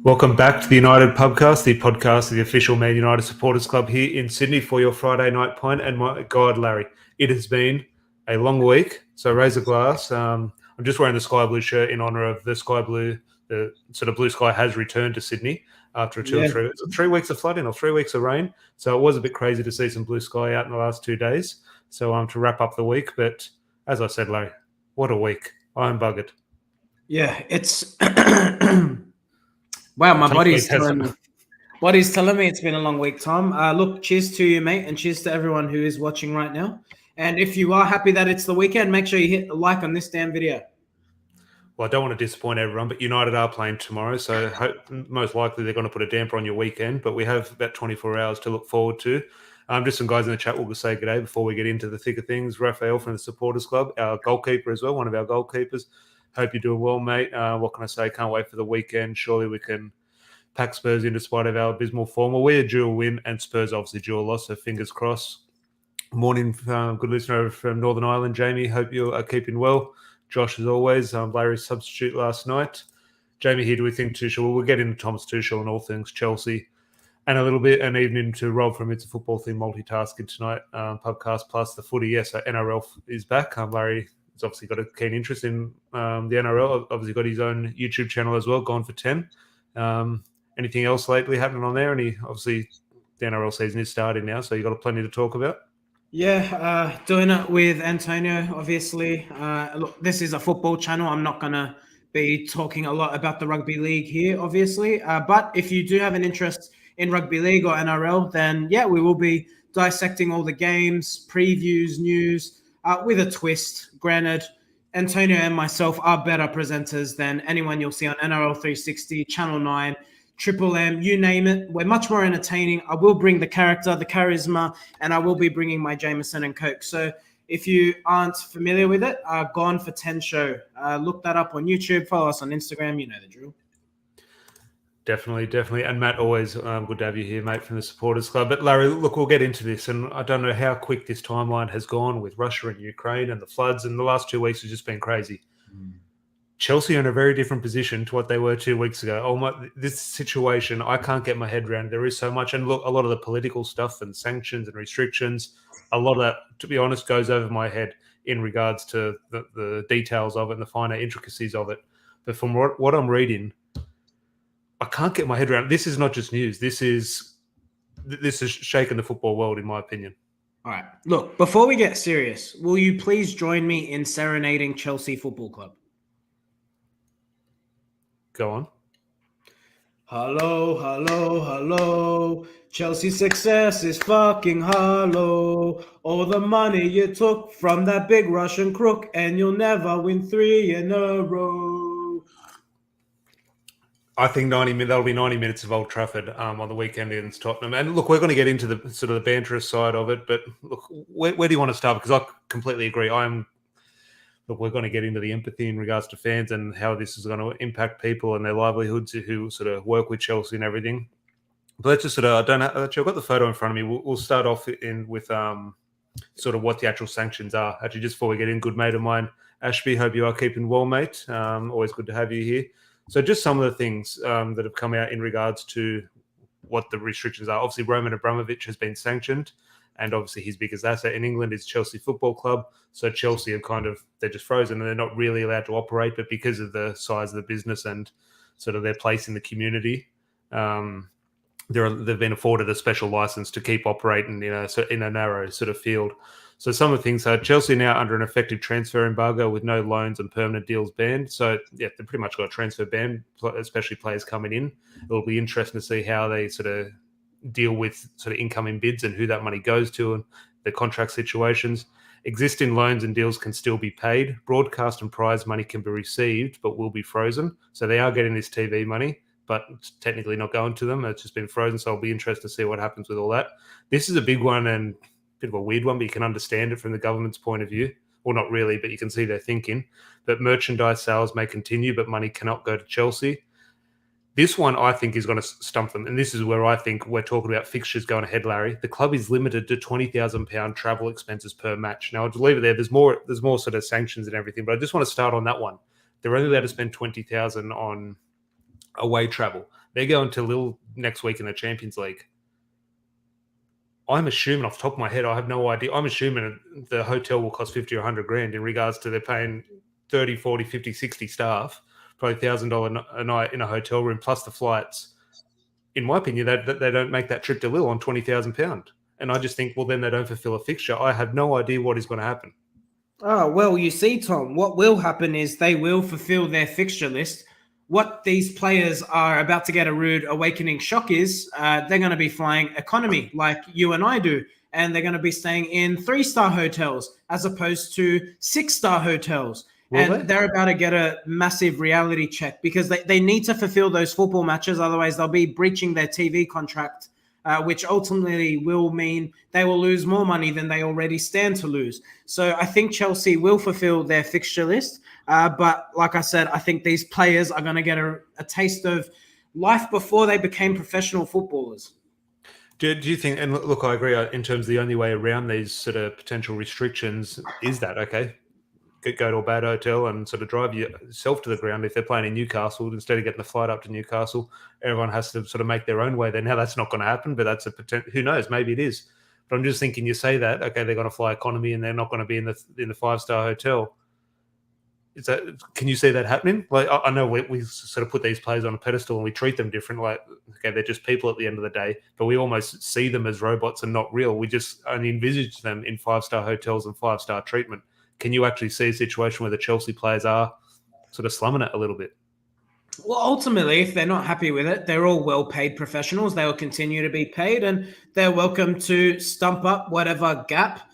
Welcome back to the United Pubcast, the podcast of the official Man United Supporters Club here in Sydney for your Friday Night Pint. And my God, Larry, it has been a long week. So raise a glass. I'm just wearing the sky blue shirt in honour of the sky blue. The sort of blue sky has returned to Sydney after 3 weeks of flooding or 3 weeks of rain. So it was a bit crazy to see some blue sky out in the last 2 days. So to wrap up the week. But as I said, Larry, what a week. I'm buggered. Yeah, it's... Wow, my body's telling me it's been a long week, Tom. Look, cheers to you, mate, and cheers to everyone who is watching right now. And if you are happy that it's the weekend, make sure you hit the like on this damn video. Well, I don't want to disappoint everyone, but United are playing tomorrow, so most likely they're going to put a damper on your weekend, but we have about 24 hours to look forward to. Just some guys in the chat will say good day before we get into the thick of things. Raphael from the Supporters Club, our goalkeeper as well, one of our goalkeepers. Hope you're doing well, mate. What can I say? Can't wait for the weekend. Surely we can pack Spurs in despite of our abysmal form. Well, we're a dual win and Spurs obviously dual loss, so fingers crossed. Morning, good listener from Northern Ireland, Jamie. Hope you are keeping well. Josh, as always, Larry's substitute last night. Jamie here, do we think Tuchel? Well, we'll get into Thomas Tuchel and all things Chelsea and a little bit, and evening to Rob from It's a Football Thing multitasking tonight, podcast plus the footy. Yes, so NRL is back. Larry has obviously got a keen interest in the NRL. Obviously got his own YouTube channel as well, Gone for 10. Anything else lately happening on there? Obviously, the NRL season is starting now, so you've got plenty to talk about. Yeah, doing it with Antonio, obviously. Look, this is a football channel. I'm not going to be talking a lot about the rugby league here, obviously. But if you do have an interest in rugby league or NRL, then yeah, we will be dissecting all the games, previews, news, with a twist. Granted, Antonio and myself are better presenters than anyone you'll see on NRL 360, Channel 9, Triple M, you name it. We're much more entertaining. I will bring the character, the charisma, and I will be bringing my Jameson and Coke. So if you aren't familiar with it, Gone for 10 show. Look that up on YouTube. Follow us on Instagram. You know the drill. Definitely. And Matt, always good to have you here, mate, from the Supporters Club. But Larry, look, we'll get into this. And I don't know how quick this timeline has gone with Russia and Ukraine and the floods. And the last 2 weeks has just been crazy. Chelsea are in a very different position to what they were 2 weeks ago. This situation, I can't get my head around. There is so much. And look, a lot of the political stuff and sanctions and restrictions, a lot of that, to be honest, goes over my head in regards to the details of it and the finer intricacies of it. But from what I'm reading, I can't get my head around. This is not just news. This is shaking the football world, in my opinion. All right. Look, before we get serious, will you please join me in serenading Chelsea Football Club? Go on. Hello, hello, hello. Chelsea's success is fucking hollow. All the money you took from that big Russian crook, and you'll never win 3 in a row. I think that'll be 90 minutes of Old Trafford on the weekend against Tottenham. And look, we're going to get into the sort of the banterous side of it. But look, where do you want to start? Because I completely agree. Look, we're going to get into the empathy in regards to fans and how this is going to impact people and their livelihoods who sort of work with Chelsea and everything. But let's just sort of, I've got the photo in front of me. We'll start off with sort of what the actual sanctions are. Actually, just before we get in, good mate of mine, Ashby, hope you are keeping well, mate. Always good to have you here. So just some of the things that have come out in regards to what the restrictions are. Obviously, Roman Abramovich has been sanctioned. And obviously his biggest asset in England is Chelsea Football Club. So Chelsea are they're just frozen and they're not really allowed to operate. But because of the size of the business and sort of their place in the community, they've been afforded a special license to keep operating in a narrow sort of field. So some of the things are Chelsea now under an effective transfer embargo with no loans and permanent deals banned. So yeah, they've pretty much got a transfer ban, especially players coming in. It'll be interesting to see how they sort of deal with sort of incoming bids and who that money goes to and the contract situations. Existing loans and deals can still be paid. Broadcast and prize money can be received but will be frozen. So they are getting this TV money, but it's technically not going to them. It's just been frozen. So I'll be interested to see what happens with all that. This is a big one and a bit of a weird one, but you can understand it from the government's point of view. Well, not really, but you can see their thinking. That merchandise sales may continue, but money cannot go to Chelsea. This one, I think, is going to stump them. And this is where I think we're talking about fixtures going ahead, Larry. The club is limited to £20,000 travel expenses per match. Now, I'll just leave it there. There's more sort of sanctions and everything, but I just want to start on that one. They're only allowed to spend $20,000 on away travel. They're going to Lille next week in the Champions League. I'm assuming off the top of my head, I have no idea. I'm assuming the hotel will cost 50 or 100 grand in regards to they're paying 30, 40, 50, 60 staff, probably $1,000 a night in a hotel room, plus the flights. In my opinion, they don't make that trip to Lille on £20,000. And I just think, well, then they don't fulfill a fixture. I have no idea what is going to happen. Oh, well, you see, Tom, what will happen is they will fulfill their fixture list. What these players are about to get a rude awakening shock is they're going to be flying economy like you and I do. And they're going to be staying in 3-star hotels as opposed to 6-star hotels. They're about to get a massive reality check because they need to fulfill those football matches. Otherwise, they'll be breaching their TV contract, which ultimately will mean they will lose more money than they already stand to lose. So I think Chelsea will fulfill their fixture list. But like I said, I think these players are going to get a taste of life before they became professional footballers. Do you think, and look, I agree in terms of the only way around these sort of potential restrictions is that, okay, go to a bad hotel and sort of drive yourself to the ground. If they're playing in Newcastle, instead of getting the flight up to Newcastle, everyone has to sort of make their own way there. Now, that's not going to happen, but that's a potential. Who knows? Maybe it is. But I'm just thinking, you say that, okay, they're going to fly economy and they're not going to be in the 5-star hotel. Can you see that happening? Like, I know we sort of put these players on a pedestal and we treat them different. Like, okay, they're just people at the end of the day, but we almost see them as robots and not real. We just only envisage them in 5-star hotels and 5-star treatment. Can you actually see a situation where the Chelsea players are sort of slumming it a little bit? Well, ultimately, if they're not happy with it, they're all well-paid professionals. They will continue to be paid, and they're welcome to stump up whatever gap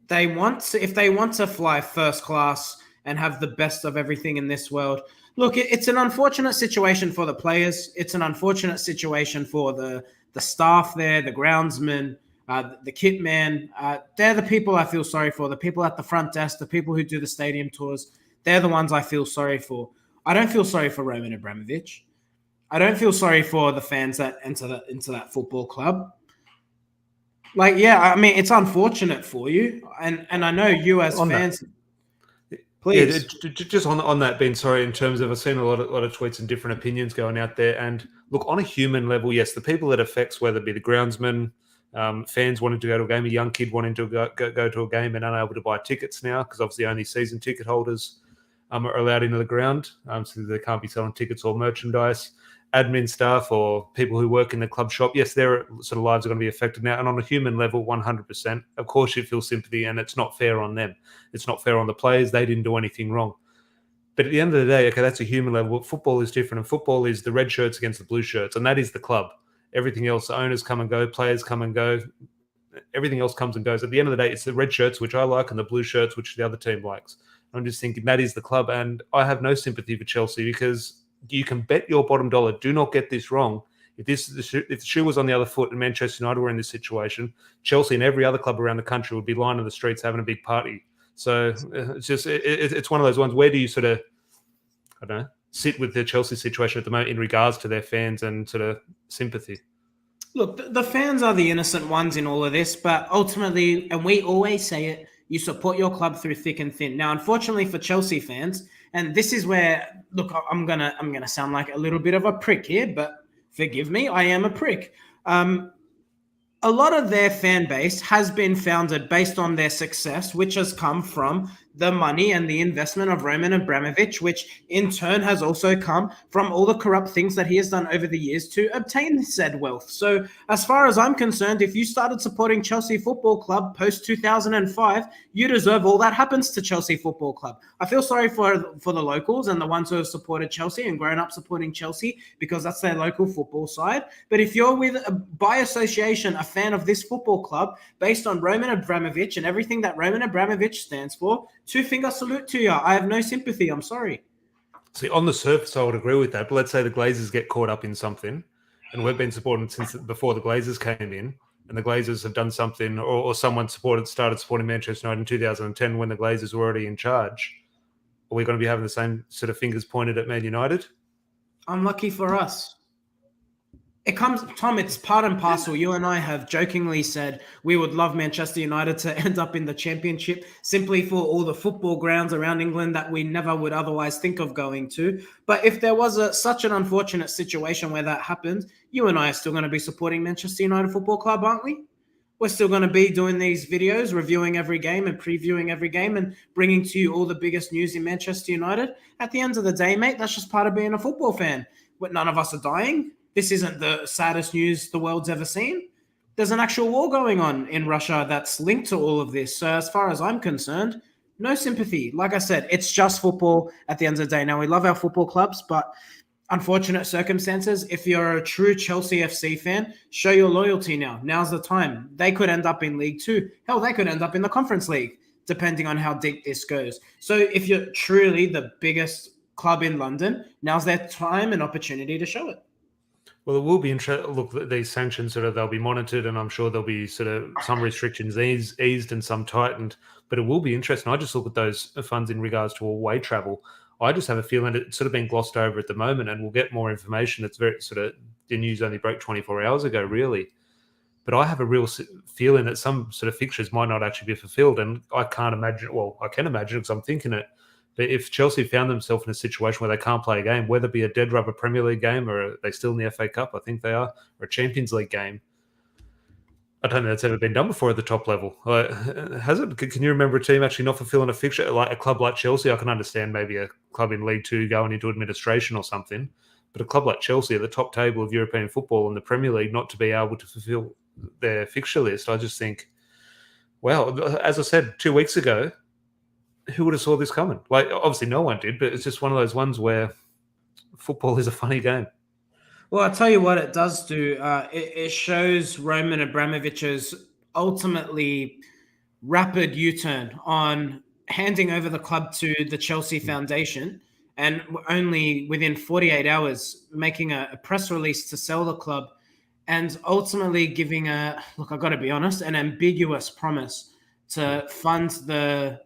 they want. If they want to fly first class and have the best of everything in this world, look, it's an unfortunate situation for the players. It's an unfortunate situation for the staff there, the groundsmen, the kit man. They're the people I feel sorry for. The people at the front desk, the people who do the stadium tours. They're the ones I feel sorry for. I don't feel sorry for Roman Abramovich. I don't feel sorry for the fans that enter into that football club. Like, yeah, I mean, it's unfortunate for you, and I know you as fans. Please. Yeah, just on that, Ben. Sorry, in terms of I've seen a lot of tweets and different opinions going out there, and look, on a human level, yes, the people that affects, whether it be the groundsmen, fans wanting to go to a game, a young kid wanting to go to a game and unable to buy tickets now because obviously only season ticket holders are allowed into the ground, so they can't be selling tickets or merchandise. Admin staff or people who work in the club shop, yes, their sort of lives are going to be affected now. And on a human level, 100%. Of course, you feel sympathy, and it's not fair on them. It's not fair on the players. They didn't do anything wrong. But at the end of the day, okay, that's a human level. Football is different, and football is the red shirts against the blue shirts, and that is the club. Everything else, owners come and go, players come and go. Everything else comes and goes. At the end of the day, it's the red shirts, which I like, and the blue shirts, which the other team likes. I'm just thinking that is the club, and I have no sympathy for Chelsea because you can bet your bottom dollar. Do not get this wrong. If the shoe was on the other foot and Manchester United were in this situation, Chelsea and every other club around the country would be lining the streets having a big party. So it's just it's one of those ones. Where do you sort of, I don't know, sit with the Chelsea situation at the moment in regards to their fans and sort of sympathy? Look, the fans are the innocent ones in all of this, but ultimately, and we always say it, you support your club through thick and thin. Now, unfortunately for Chelsea fans, and this is where, look, I'm gonna sound like a little bit of a prick here, but forgive me, I am a prick. A lot of their fan base has been founded based on their success, which has come from the money and the investment of Roman Abramovich, which in turn has also come from all the corrupt things that he has done over the years to obtain said wealth. So as far as I'm concerned, if you started supporting Chelsea Football Club post 2005, you deserve all that happens to Chelsea Football Club. I feel sorry for the locals and the ones who have supported Chelsea and grown up supporting Chelsea because that's their local football side. But if you're by association, a fan of this football club based on Roman Abramovich and everything that Roman Abramovich stands for, two-finger salute to you. I have no sympathy. I'm sorry. See, on the surface, I would agree with that. But let's say the Glazers get caught up in something, and we've been supporting since before the Glazers came in, and the Glazers have done something, or someone started supporting Manchester United in 2010 when the Glazers were already in charge. Are we going to be having the same sort of fingers pointed at Man United? Unlucky for us. It comes, Tom, it's part and parcel. You and I have jokingly said we would love Manchester United to end up in the championship simply for all the football grounds around England that we never would otherwise think of going to. But if there was such an unfortunate situation where that happened, you and I are still going to be supporting Manchester United Football Club, aren't we? We're still going to be doing these videos, reviewing every game and previewing every game and bringing to you all the biggest news in Manchester United. At the end of the day, mate, that's just part of being a football fan. But none of us are dying. This isn't the saddest news the world's ever seen. There's an actual war going on in Russia that's linked to all of this. So as far as I'm concerned, no sympathy. Like I said, it's just football at the end of the day. Now, we love our football clubs, but unfortunate circumstances. If you're a true Chelsea FC fan, show your loyalty now. Now's the time. They could end up in League Two. Hell, they could end up in the Conference League, depending on how deep this goes. So if you're truly the biggest club in London, now's their time and opportunity to show it. Well, it will be interesting. Look, these sanctions they'll be monitored, and I'm sure there'll be some restrictions eased and some tightened. But it will be interesting. I just look at those funds in regards to away travel. I just have a feeling it's been glossed over at the moment, and we'll get more information. It's very the news only broke 24 hours ago, really. But I have a real feeling that some fixtures might not actually be fulfilled, and I can't imagine. Well, I can imagine because I'm thinking it. But if Chelsea found themselves in a situation where they can't play a game, whether it be a dead rubber Premier League game or are they still in the FA Cup, I think they are, or a Champions League game, I don't know that's ever been done before at the top level. Has it? Can you remember a team actually not fulfilling a fixture? Like a club like Chelsea, I can understand maybe a club in League Two going into administration or something, but a club like Chelsea at the top table of European football and the Premier League not to be able to fulfill their fixture list, I just think, well, as I said 2 weeks ago, who would have saw this coming? Like, obviously no one did, but it's just one of those ones where football is a funny game. Well, I'll tell you what it does do. It shows Roman Abramovich's ultimately rapid U-turn on handing over the club to the Chelsea Foundation, and only within 48 hours making a press release to sell the club, and ultimately giving I've got to be honest, an ambiguous promise to fund the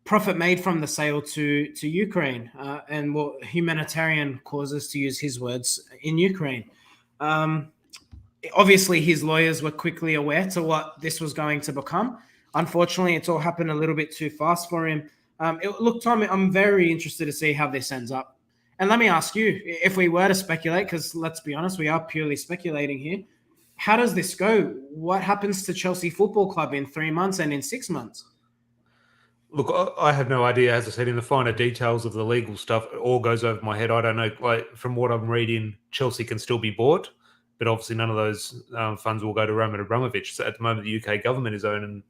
profit made from the sale to Ukraine and humanitarian causes, to use his words, in Ukraine. Obviously, his lawyers were quickly aware to what this was going to become. Unfortunately, it's all happened a little bit too fast for him. Look, Tom, I'm very interested to see how this ends up. And let me ask you, if we were to speculate, because let's be honest, we are purely speculating here, how does this go? What happens to Chelsea Football Club in 3 months and in 6 months? Look, I have no idea. As I said, in the finer details of the legal stuff, it all goes over my head. I don't know. Like, from what I'm reading, Chelsea can still be bought, but obviously none of those funds will go to Roman Abramovich. So at the moment, the UK government is owning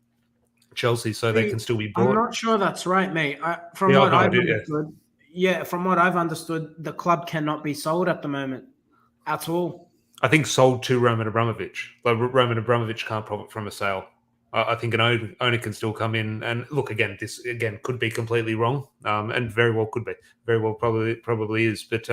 Chelsea, so they can still be bought. I'm not sure that's right, mate. From what I've understood, the club cannot be sold at the moment at all. I think sold to Roman Abramovich. Like, Roman Abramovich can't profit from a sale. I think an owner can still come in and look again. This again could be completely wrong, and very well could be. Very well probably is. But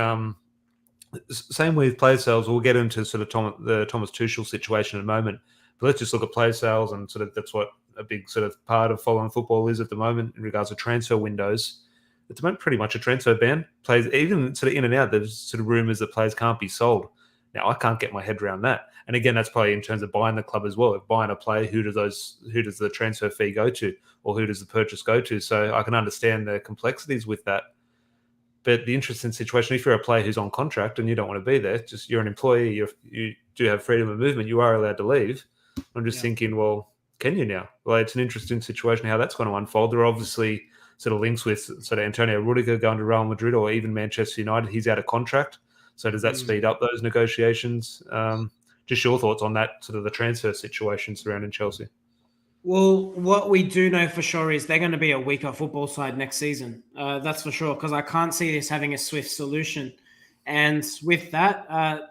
same with player sales. We'll get into the Thomas Tuchel situation in a moment. But let's just look at player sales, and that's what a big part of following football is at the moment in regards to transfer windows. At the moment, pretty much a transfer ban. Players even in and out. There's rumours that players can't be sold. Now, I can't get my head around that. And again, that's probably in terms of buying the club as well. If buying a player, who does the transfer fee go to, or who does the purchase go to? So I can understand the complexities with that. But the interesting situation, if you're a player who's on contract and you don't want to be there, just you're an employee, you do have freedom of movement, you are allowed to leave. I'm just thinking, well, can you now? Well, it's an interesting situation how that's going to unfold. There are obviously links with Antonio Rudiger going to Real Madrid or even Manchester United. He's out of contract. So does that speed up those negotiations? Just your thoughts on that, the transfer situation surrounding Chelsea. Well, what we do know for sure is they're going to be a weaker football side next season. That's for sure, because I can't see this having a swift solution. And with that,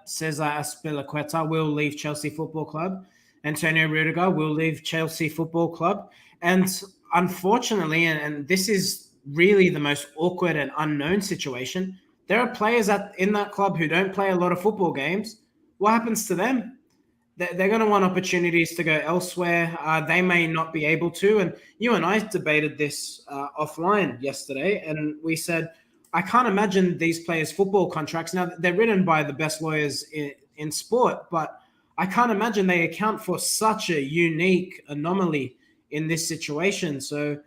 Cesar Azpilicueta will leave Chelsea Football Club. Antonio Rudiger will leave Chelsea Football Club. And unfortunately, and this is really the most awkward and unknown situation, there are players in that club who don't play a lot of football games. What happens to them? They're going to want opportunities to go elsewhere. They may not be able to. And you and I debated this offline yesterday, and we said, I can't imagine these players' football contracts. Now, they're written by the best lawyers in in sport, but I can't imagine they account for such a unique anomaly in this situation. So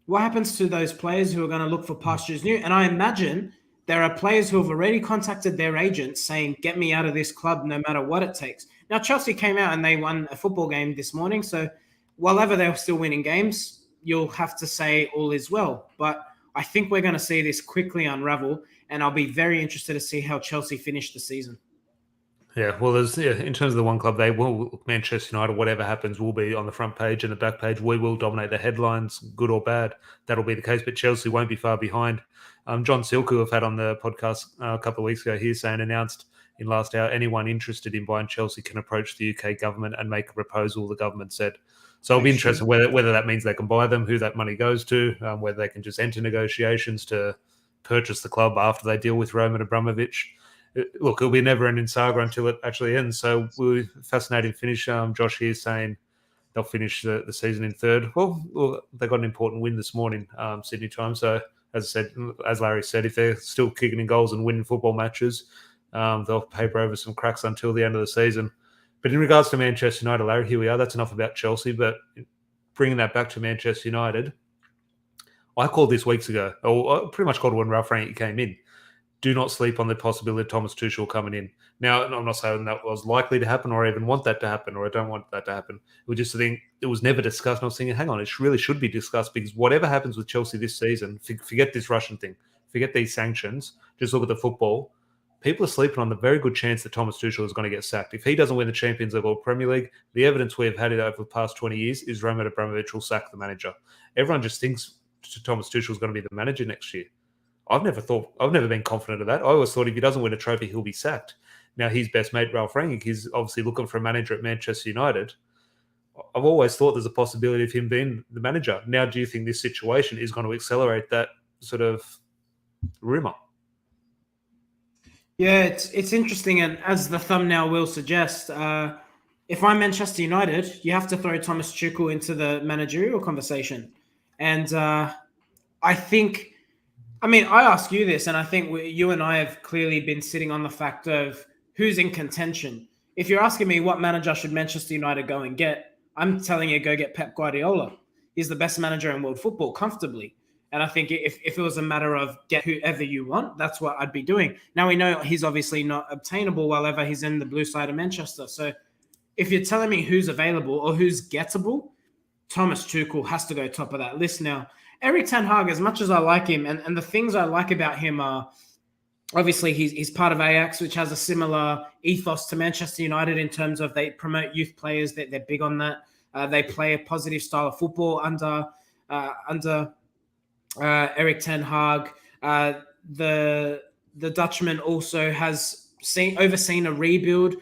what happens to those players who are going to look for pastures new? And I imagine there are players who have already contacted their agents saying, get me out of this club no matter what it takes. Now, Chelsea came out and they won a football game this morning. So while ever they're still winning games, you'll have to say all is well. But I think we're going to see this quickly unravel, and I'll be very interested to see how Chelsea finish the season. Yeah, well, in terms of the one club, they will, Manchester United, whatever happens, will be on the front page and the back page. We will dominate the headlines, good or bad. That'll be the case, but Chelsea won't be far behind. John Silk, who I've had on the podcast a couple of weeks ago, he's saying, announced in last hour, anyone interested in buying Chelsea can approach the UK government and make a proposal, the government said. So it'll be interesting whether that means they can buy them, who that money goes to, whether they can just enter negotiations to purchase the club after they deal with Roman Abramovich. Look, it'll be a never-ending saga until it actually ends. So we're fascinating finish. Josh here saying they'll finish the season in third. Well, they got an important win this morning, Sydney time. So as I said, as Larry said, if they're still kicking in goals and winning football matches, they'll paper over some cracks until the end of the season. But in regards to Manchester United, Larry, here we are. That's enough about Chelsea. But bringing that back to Manchester United, I called this weeks ago, or I pretty much called it when Ralph Rangnick came in. Do not sleep on the possibility of Thomas Tuchel coming in. Now, I'm not saying that was likely to happen or I even want that to happen or I don't want that to happen. It was just a thing, it was never discussed. And I was thinking, hang on, it really should be discussed because whatever happens with Chelsea this season, forget this Russian thing, forget these sanctions, just look at the football. People are sleeping on the very good chance that Thomas Tuchel is going to get sacked. If he doesn't win the Champions League or Premier League, the evidence we've had over the past 20 years is Roman Abramovich will sack the manager. Everyone just thinks Thomas Tuchel is going to be the manager next year. I've never been confident of that. I always thought if he doesn't win a trophy, he'll be sacked. Now, his best mate, Ralph Rangnick, is obviously looking for a manager at Manchester United. I've always thought there's a possibility of him being the manager. Now, do you think this situation is going to accelerate that sort of rumour? Yeah, it's interesting. And as the thumbnail will suggest, if I'm Manchester United, you have to throw Thomas Tuchel into the managerial conversation. And I think... I ask you this, and I think you and I have clearly been sitting on the fact of who's in contention. If you're asking me what manager should Manchester United go and get, I'm telling you go get Pep Guardiola. He's the best manager in world football comfortably. And I think if it was a matter of get whoever you want, that's what I'd be doing. Now, we know he's obviously not obtainable while ever he's in the blue side of Manchester. So if you're telling me who's available or who's gettable, Thomas Tuchel has to go top of that list now. Erik ten Hag, as much as I like him, and the things I like about him are, obviously, he's part of Ajax, which has a similar ethos to Manchester United in terms of they promote youth players, they're big on that. They play a positive style of football under Erik ten Hag. The Dutchman also has overseen a rebuild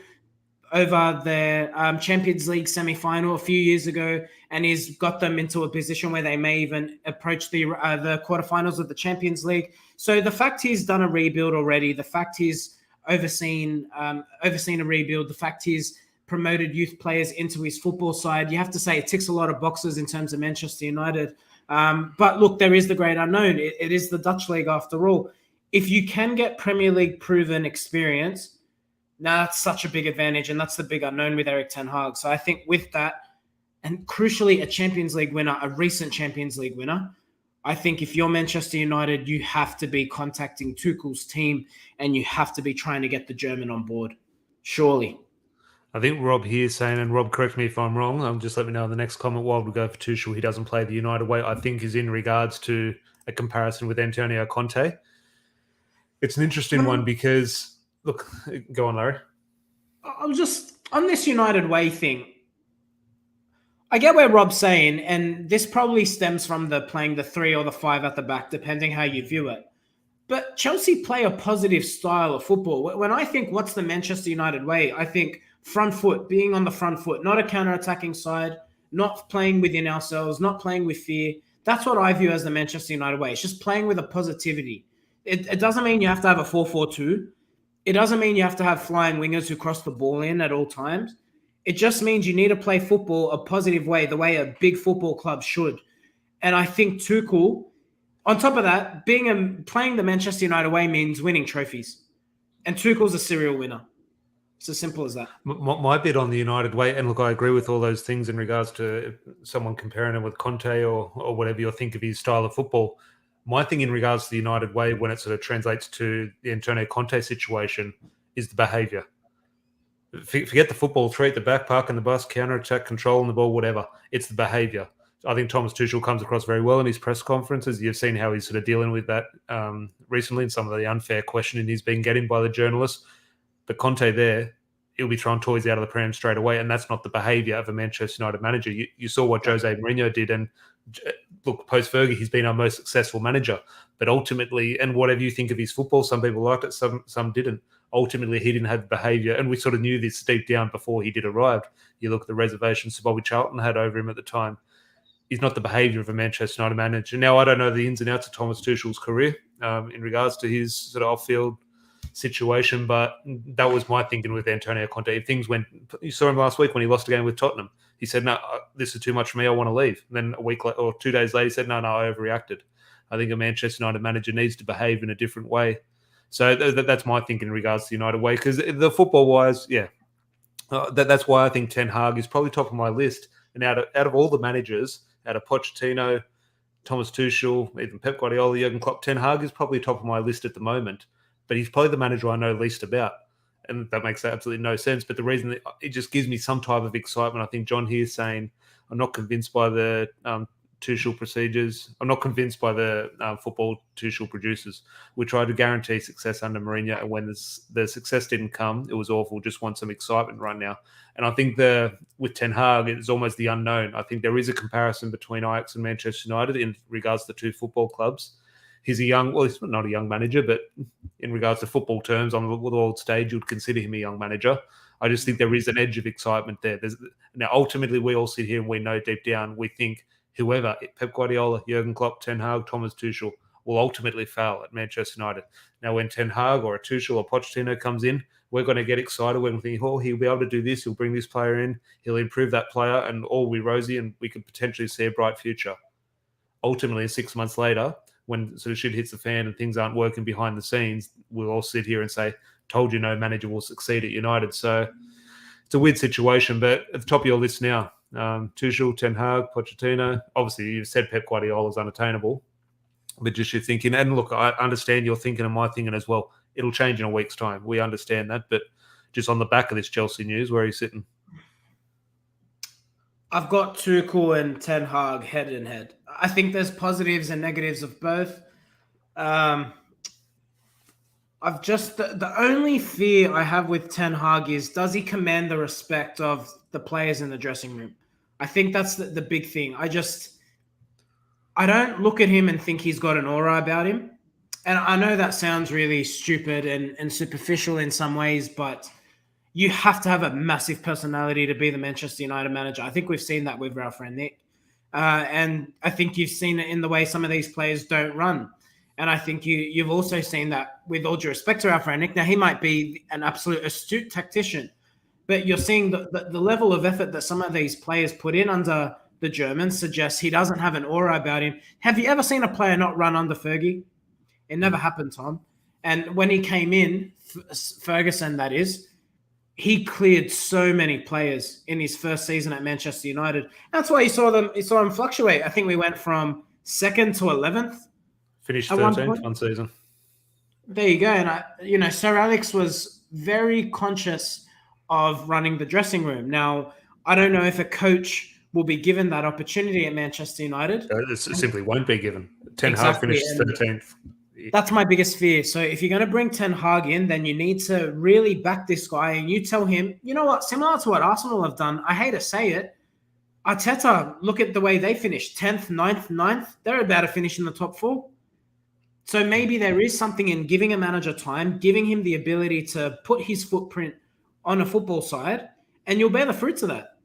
over their Champions League semi-final a few years ago, and he's got them into a position where they may even approach the quarterfinals of the Champions League. So the fact he's done a rebuild already, the fact he's overseen a rebuild, the fact he's promoted youth players into his football side, you have to say it ticks a lot of boxes in terms of Manchester United. But look, there is the great unknown. It is the Dutch league after all. If you can get Premier League proven experience, now that's such a big advantage, and that's the big unknown with Erik ten Hag. So I think with that, and crucially a Champions League winner, a recent Champions League winner, I think if you're Manchester United, you have to be contacting Tuchel's team and you have to be trying to get the German on board. Surely. I think Rob here is saying, and Rob, correct me if I'm wrong, just let me know in the next comment while we go for Tuchel. He doesn't play the United way, I think is in regards to a comparison with Antonio Conte. It's an interesting one because... Look, go on, Larry. I'm just on this United way thing. I get where Rob's saying, and this probably stems from the playing the 3 or the 5 at the back, depending how you view it. But Chelsea play a positive style of football. When I think what's the Manchester United way, I think front foot, being on the front foot, not a counter-attacking side, not playing within ourselves, not playing with fear. That's what I view as the Manchester United way. It's just playing with a positivity. It doesn't mean you have to have a 4-4-2. It doesn't mean you have to have flying wingers who cross the ball in at all times. It just means you need to play football a positive way, the way a big football club should. And I think Tuchel, on top of that, playing the Manchester United way means winning trophies. And Tuchel's a serial winner. It's as simple as that. My bit on the United way, and look, I agree with all those things in regards to someone comparing him with Conte or whatever you think of his style of football. My thing in regards to the United way, when it sort of translates to the Antonio Conte situation, is the behaviour. Forget the football, treat the back, park in the bus, counter attack, controlling the ball, whatever. It's the behaviour. I think Thomas Tuchel comes across very well in his press conferences. You've seen how he's sort of dealing with that recently and some of the unfair questioning he's been getting by the journalists. But Conte there, he'll be throwing toys out of the pram straight away, and that's not the behaviour of a Manchester United manager. You saw what Jose Mourinho did, and look, post-Fergie, he's been our most successful manager. But ultimately, and whatever you think of his football, some people liked it, some didn't. Ultimately, he didn't have the behaviour, and we sort of knew this deep down before he did arrive. You look at the reservations Sir Bobby Charlton had over him at the time. He's not the behaviour of a Manchester United manager. Now, I don't know the ins and outs of Thomas Tuchel's career in regards to his sort of off-field situation, but that was my thinking with Antonio Conte. If things went, you saw him last week when he lost a game with Tottenham. He said, "No, this is too much for me. I want to leave." And then a week or 2 days later, he said, "No, I overreacted." I think a Manchester United manager needs to behave in a different way. So that's my thinking in regards to the United way. Because the football-wise, yeah, that's why I think Ten Hag is probably top of my list. And out of all the managers, out of Pochettino, Thomas Tuchel, even Pep Guardiola, Jurgen Klopp, Ten Hag is probably top of my list at the moment. But he's probably the manager I know least about. And that makes absolutely no sense. But the reason that it just gives me some type of excitement, I think John here is saying, I'm not convinced by the Tuchel procedures. I'm not convinced by the football Tuchel producers. We tried to guarantee success under Mourinho, and when the success didn't come, it was awful. Just want some excitement right now. And I think with Ten Hag, it's almost the unknown. I think there is a comparison between Ajax and Manchester United in regards to the two football clubs. He's he's not a young manager, but in regards to football terms, on the world stage, you'd consider him a young manager. I just think there is an edge of excitement there. Now, ultimately, we all sit here and we know deep down, we think whoever, Pep Guardiola, Jurgen Klopp, Ten Hag, Thomas Tuchel, will ultimately fail at Manchester United. Now, when Ten Hag or a Tuchel or Pochettino comes in, we're going to get excited. We're going to think, oh, he'll be able to do this. He'll bring this player in. He'll improve that player, and all will be rosy, and we could potentially see a bright future. Ultimately, 6 months later, when sort of shit hits the fan and things aren't working behind the scenes, we'll all sit here and say, told you no manager will succeed at United. So it's a weird situation, but at the top of your list now, Tuchel, Ten Hag, Pochettino. Obviously, you've said Pep Guardiola is unattainable, but just your thinking. And look, I understand your thinking and my thinking as well. It'll change in a week's time. We understand that, but just on the back of this Chelsea news, where are you sitting? I've got Tuchel and Ten Hag head in head. I think there's positives and negatives of both. The only fear I have with Ten Hag is, does he command the respect of the players in the dressing room? I think that's the big thing. I don't look at him and think he's got an aura about him. And I know that sounds really stupid and superficial in some ways, but you have to have a massive personality to be the Manchester United manager. I think we've seen that with our friend Nick. And I think you've seen it in the way some of these players don't run. And I think you've also seen that, with all due respect to our friend Nick. Now, he might be an absolute astute tactician, but you're seeing the level of effort that some of these players put in under the Germans suggests he doesn't have an aura about him. Have you ever seen a player not run under Fergie? It never happened, Tom. And when he came in, Ferguson, that is, he cleared so many players in his first season at Manchester United. That's why you saw him fluctuate. I think we went from 2nd to 11th. Finished 13th one season. There you go. And Sir Alex was very conscious of running the dressing room. Now, I don't know if a coach will be given that opportunity at Manchester United. It simply won't be given. Ten Hag finished 13th. That's my biggest fear. So if you're going to bring Ten Hag in, then you need to really back this guy, and you tell him, you know what, similar to what Arsenal have done, I hate to say it, Arteta, look at the way they finished, 10th, 9th. They're about to finish in the top 4. So maybe there is something in giving a manager time, giving him the ability to put his footprint on a football side, and you'll bear the fruits of that.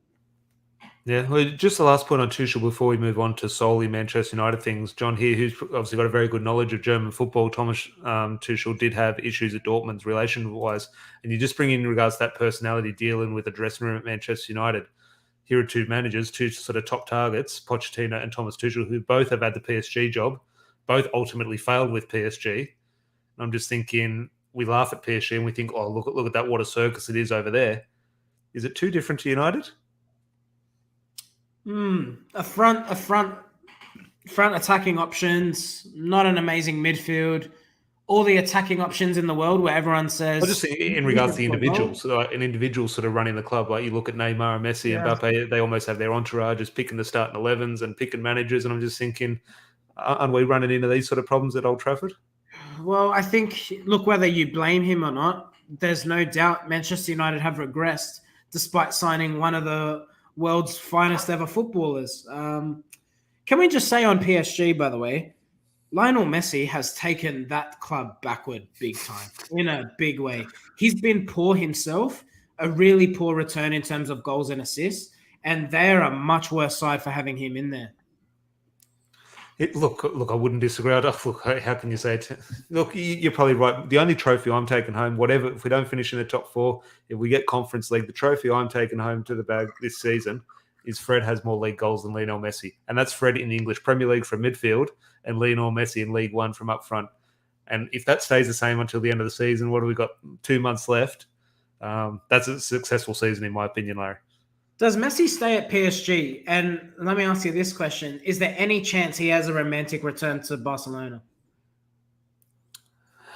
Yeah, well, just the last point on Tuchel before we move on to solely Manchester United things. John here, who's obviously got a very good knowledge of German football, Thomas Tuchel did have issues at Dortmund's relation-wise. And you just bring in regards to that personality dealing with the dressing room at Manchester United. Here are two managers, two sort of top targets, Pochettino and Thomas Tuchel, who both have had the PSG job, both ultimately failed with PSG. And I'm just thinking, we laugh at PSG and we think, oh, look at that, what a circus it is over there. Is it too different to United? A front attacking options, not an amazing midfield. All the attacking options in the world where everyone says... Well, just in regards to the individuals, an individual sort of running the club, like you look at Neymar and Messi and Mbappe, they almost have their entourage just picking the starting 11s and picking managers. And I'm just thinking, aren't we running into these sort of problems at Old Trafford? Well, I think, look, whether you blame him or not, there's no doubt Manchester United have regressed despite signing one of the world's finest ever footballers. Can we just say on PSG, by the way, Lionel Messi has taken that club backward big time, in a big way. He's been poor himself, a really poor return in terms of goals and assists, and they're a much worse side for having him in there. Look, I wouldn't disagree. Look, how can you say it? Look, you're probably right. The only trophy I'm taking home, whatever, if we don't finish in the top 4, if we get Conference League, the trophy I'm taking home to the bag this season is Fred has more league goals than Lionel Messi. And that's Fred in the English Premier League from midfield and Lionel Messi in League One from up front. And if that stays the same until the end of the season, what have we got? 2 months left. That's a successful season, in my opinion, Larry. Does Messi stay at PSG? And let me ask you this question. Is there any chance he has a romantic return to Barcelona?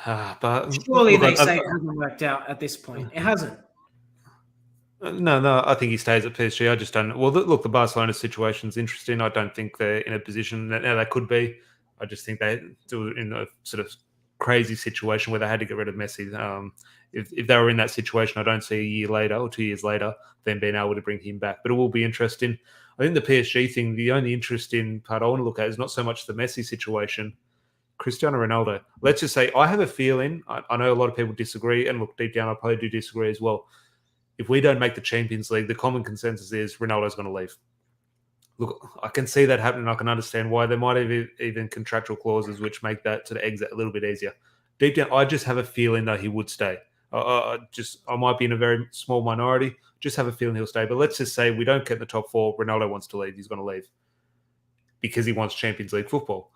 But surely they say it hasn't worked out at this point. It hasn't. No, I think he stays at PSG. I just don't. Well, look, the Barcelona situation is interesting. I don't think they're in a position that now they could be. I just think they're in a sort of crazy situation where they had to get rid of Messi. If they were in that situation, I don't see a year later or 2 years later them being able to bring him back. But it will be interesting. I think the PSG thing, the only interesting part I want to look at is not so much the Messi situation. Cristiano Ronaldo. Let's just say I have a feeling, I know a lot of people disagree, and look, deep down I probably do disagree as well. If we don't make the Champions League, the common consensus is Ronaldo's going to leave. Look, I can see that happening. I can understand why there might have even contractual clauses which make that sort of exit a little bit easier. Deep down, I just have a feeling that he would stay. I might be in a very small minority. Just have a feeling he'll stay. But let's just say we don't get in the top 4. Ronaldo wants to leave. He's going to leave because he wants Champions League football.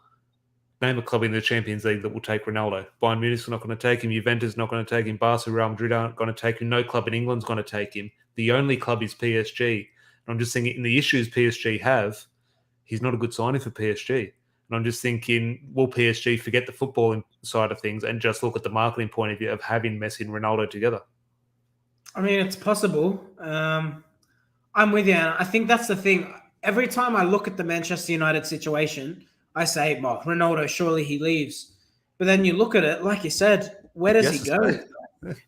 Name a club in the Champions League that will take Ronaldo. Bayern Munich's not going to take him. Juventus is not going to take him. Barca, Real Madrid aren't going to take him. No club in England's going to take him. The only club is PSG. And I'm just thinking, in the issues PSG have, he's not a good signing for PSG. And I'm just thinking, will PSG forget the footballing side of things and just look at the marketing point of view of having Messi and Ronaldo together? I mean, it's possible. I'm with you. And I think that's the thing. Every time I look at the Manchester United situation, I say, well, Ronaldo, surely he leaves. But then you look at it, like you said, where does he go?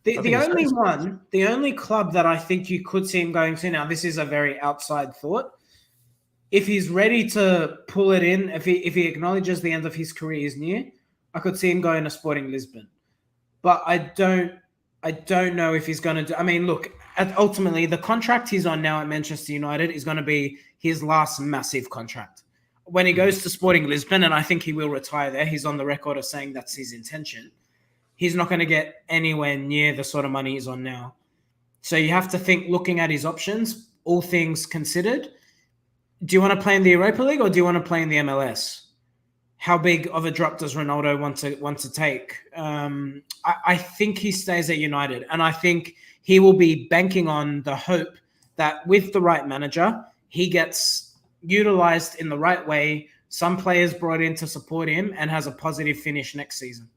The only club that I think you could see him going to, now this is a very outside thought, if he's ready to pull it in, if he acknowledges the end of his career is near, I could see him going to Sporting Lisbon. But I don't know if he's going to do. I mean, look, ultimately the contract he's on now at Manchester United is going to be his last massive contract. When he goes to Sporting Lisbon, and I think he will retire there, he's on the record of saying that's his intention. He's not going to get anywhere near the sort of money he's on now. So you have to think, looking at his options, all things considered, do you want to play in the Europa League or do you want to play in the MLS? How big of a drop does Ronaldo want to take? I think he stays at United, and I think he will be banking on the hope that with the right manager, he gets utilized in the right way, some players brought in to support him, and has a positive finish next season.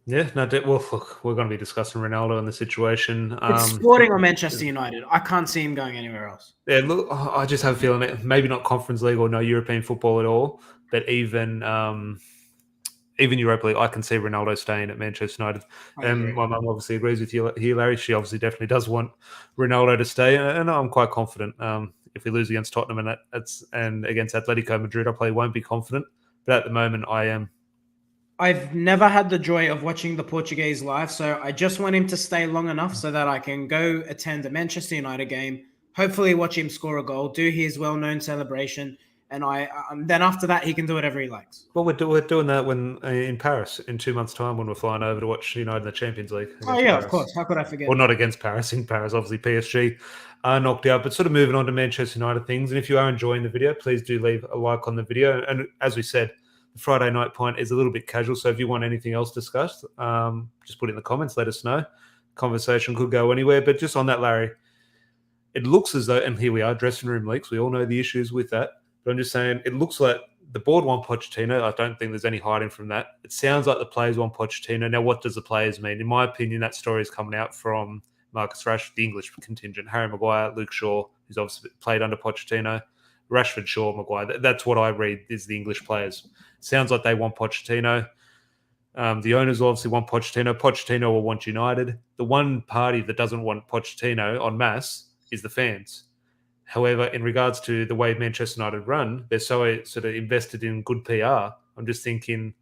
Yeah, no, well, look, we're going to be discussing Ronaldo and the situation. It's Sporting or Manchester United. I can't see him going anywhere else. Yeah, look, I just have a feeling that maybe not Conference League or no European football at all, but even Europa League, I can see Ronaldo staying at Manchester United. And my mum obviously agrees with you here, Larry. She obviously definitely does want Ronaldo to stay, and I'm quite confident. If we lose against Tottenham and against Atletico Madrid, I probably won't be confident, but at the moment, I am. I've never had the joy of watching the Portuguese live, so I just want him to stay long enough so that I can go attend a Manchester United game, hopefully watch him score a goal, do his well-known celebration, and then after that, he can do whatever he likes. Well, we're doing that when in Paris in 2 months' time when we're flying over to watch United in the Champions League. Oh, yeah, Paris. Of course. How could I forget? Well, not against Paris. In Paris, obviously, PSG are knocked out. But sort of moving on to Manchester United things, and if you are enjoying the video, please do leave a like on the video. And as we said, The Friday Night Pint is a little bit casual, so if you want anything else discussed, just put it in the comments, let us know. Conversation could go anywhere, but just on that, Larry, it looks as though, and here we are, dressing room leaks, we all know the issues with that, but I'm just saying, it looks like the board want Pochettino. I don't think there's any hiding from that. It sounds like the players want Pochettino. Now, what does the players mean? In my opinion, that story is coming out from Marcus Rashford, the English contingent, Harry Maguire, Luke Shaw, who's obviously played under Pochettino, Rashford, Shaw, Maguire. That's what I read is the English players. Sounds like they want Pochettino. The owners obviously want Pochettino. Pochettino will want United. The one party that doesn't want Pochettino en masse is the fans. However, in regards to the way Manchester United run, they're so sort of invested in good PR. I'm just thinking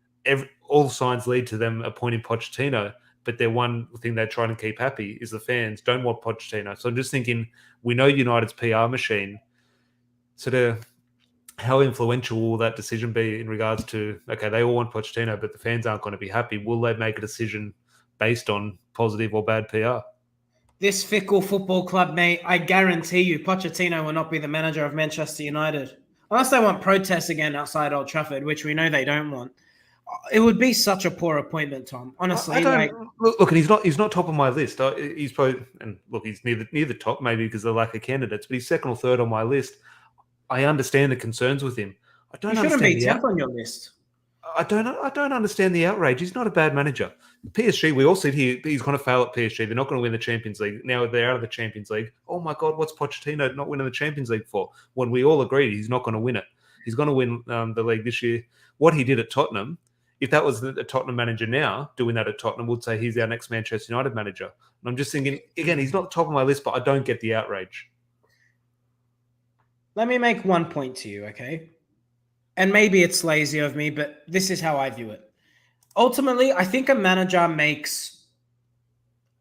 all signs lead to them appointing Pochettino, but their one thing they're trying to keep happy is the fans don't want Pochettino. So I'm just thinking, we know United's PR machine. Sort of how influential will that decision be in regards to, okay, they all want Pochettino, but the fans aren't going to be happy. Will they make a decision based on positive or bad PR? This fickle football club, mate, I guarantee you Pochettino will not be the manager of Manchester United. Unless they want protests again outside Old Trafford, which we know they don't want. It would be such a poor appointment, Tom. Honestly, I don't, look, and he's not top of my list. He's probably, and look, he's near the top, maybe because of the lack of candidates, but he's second or third on my list. I understand the concerns with him. I don't. He shouldn't be 10th on your list. I don't understand the outrage. He's not a bad manager. PSG, we all said he's going to fail at PSG. They're not going to win the Champions League. Now they're out of the Champions League. Oh my God, what's Pochettino not winning the Champions League for? When we all agreed he's not going to win it. He's going to win the league this year. What he did at Tottenham, if that was the Tottenham manager now doing that at Tottenham, would say he's our next Manchester United manager. And I'm just thinking, again, he's not top of my list, but I don't get the outrage. Let me make one point to you, okay? And maybe it's lazy of me, but this is how I view it. Ultimately, I think a manager makes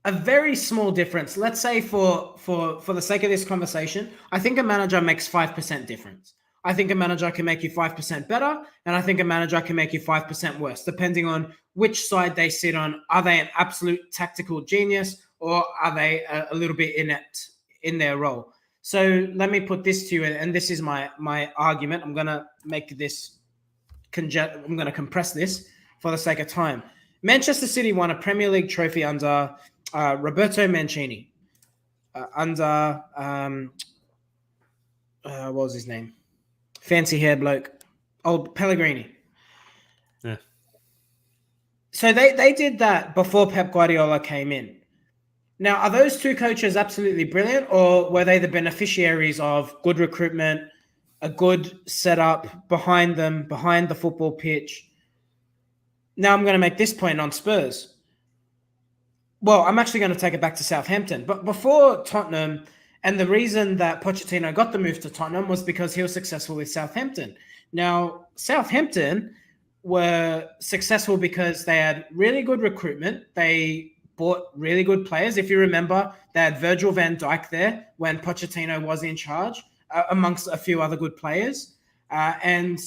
a very small difference. Let's say for the sake of this conversation, I think a manager makes 5% difference. I think a manager can make you 5% better, and I think a manager can make you 5% worse, depending on which side they sit on. Are they an absolute tactical genius, or are they a little bit inept in their role? So let me put this to you, and this is my argument. I'm going to make this I'm going to compress this for the sake of time. Manchester City won a Premier League trophy under Roberto Mancini, under what was his name? Fancy hair bloke, old Pellegrini. Yeah. So they did that before Pep Guardiola came in. Now, are those two coaches absolutely brilliant, or were they the beneficiaries of good recruitment, a good setup behind them, behind the football pitch? Now I'm going to make this point on Spurs. Well, I'm actually going to take it back to Southampton. But before Tottenham, and the reason that Pochettino got the move to Tottenham was because he was successful with Southampton. Now, Southampton were successful because they had really good recruitment. They bought really good players. If you remember, they had Virgil van Dijk there when Pochettino was in charge, amongst a few other good players. And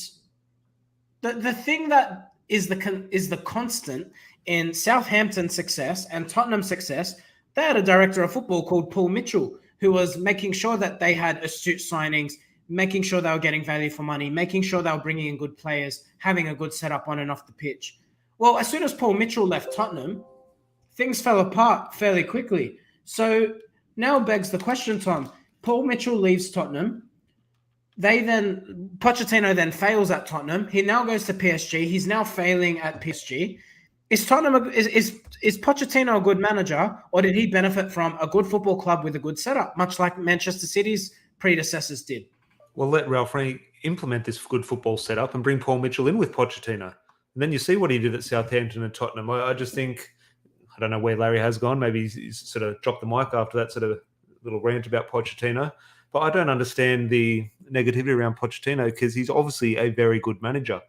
the thing that is the constant in Southampton's success and Tottenham's success, they had a director of football called Paul Mitchell, who was making sure that they had astute signings, making sure they were getting value for money, making sure they were bringing in good players, having a good setup on and off the pitch. Well, as soon as Paul Mitchell left Tottenham, things fell apart fairly quickly. So now begs the question, Tom. Paul Mitchell leaves Tottenham. Pochettino then fails at Tottenham. He now goes to PSG. He's now failing at PSG. Is Pochettino a good manager, or did he benefit from a good football club with a good setup, much like Manchester City's predecessors did? Well, let Ralph Rangnick implement this good football setup and bring Paul Mitchell in with Pochettino. And then you see what he did at Southampton and Tottenham. I just think, I don't know where Larry has gone. Maybe he's sort of dropped the mic after that sort of little rant about Pochettino. But I don't understand the negativity around Pochettino because he's obviously a very good manager.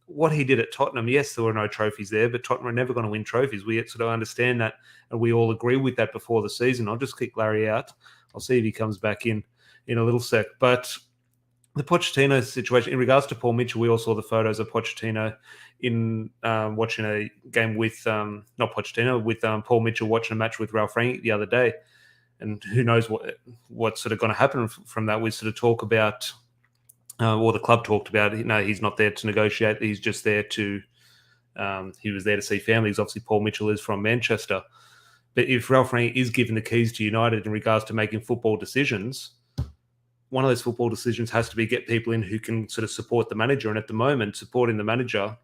What he did at Tottenham, yes, there were no trophies there, but Tottenham are never going to win trophies. We sort of understand that, and we all agree with that before the season. I'll just kick Larry out. I'll see if he comes back in a little sec. But the Pochettino situation, in regards to Paul Mitchell, we all saw the photos of Pochettino in watching a game with, not Pochettino, with Paul Mitchell watching a match with Ralph Rangnick the other day. And who knows what's sort of going to happen from that. We sort of talk about or the club talked about, no, he's not there to negotiate. He's just there to, he was there to see families. Obviously, Paul Mitchell is from Manchester. But if Ralph Rangnick is given the keys to United in regards to making football decisions, one of those football decisions has to be get people in who can sort of support the manager. And at the moment, supporting the manager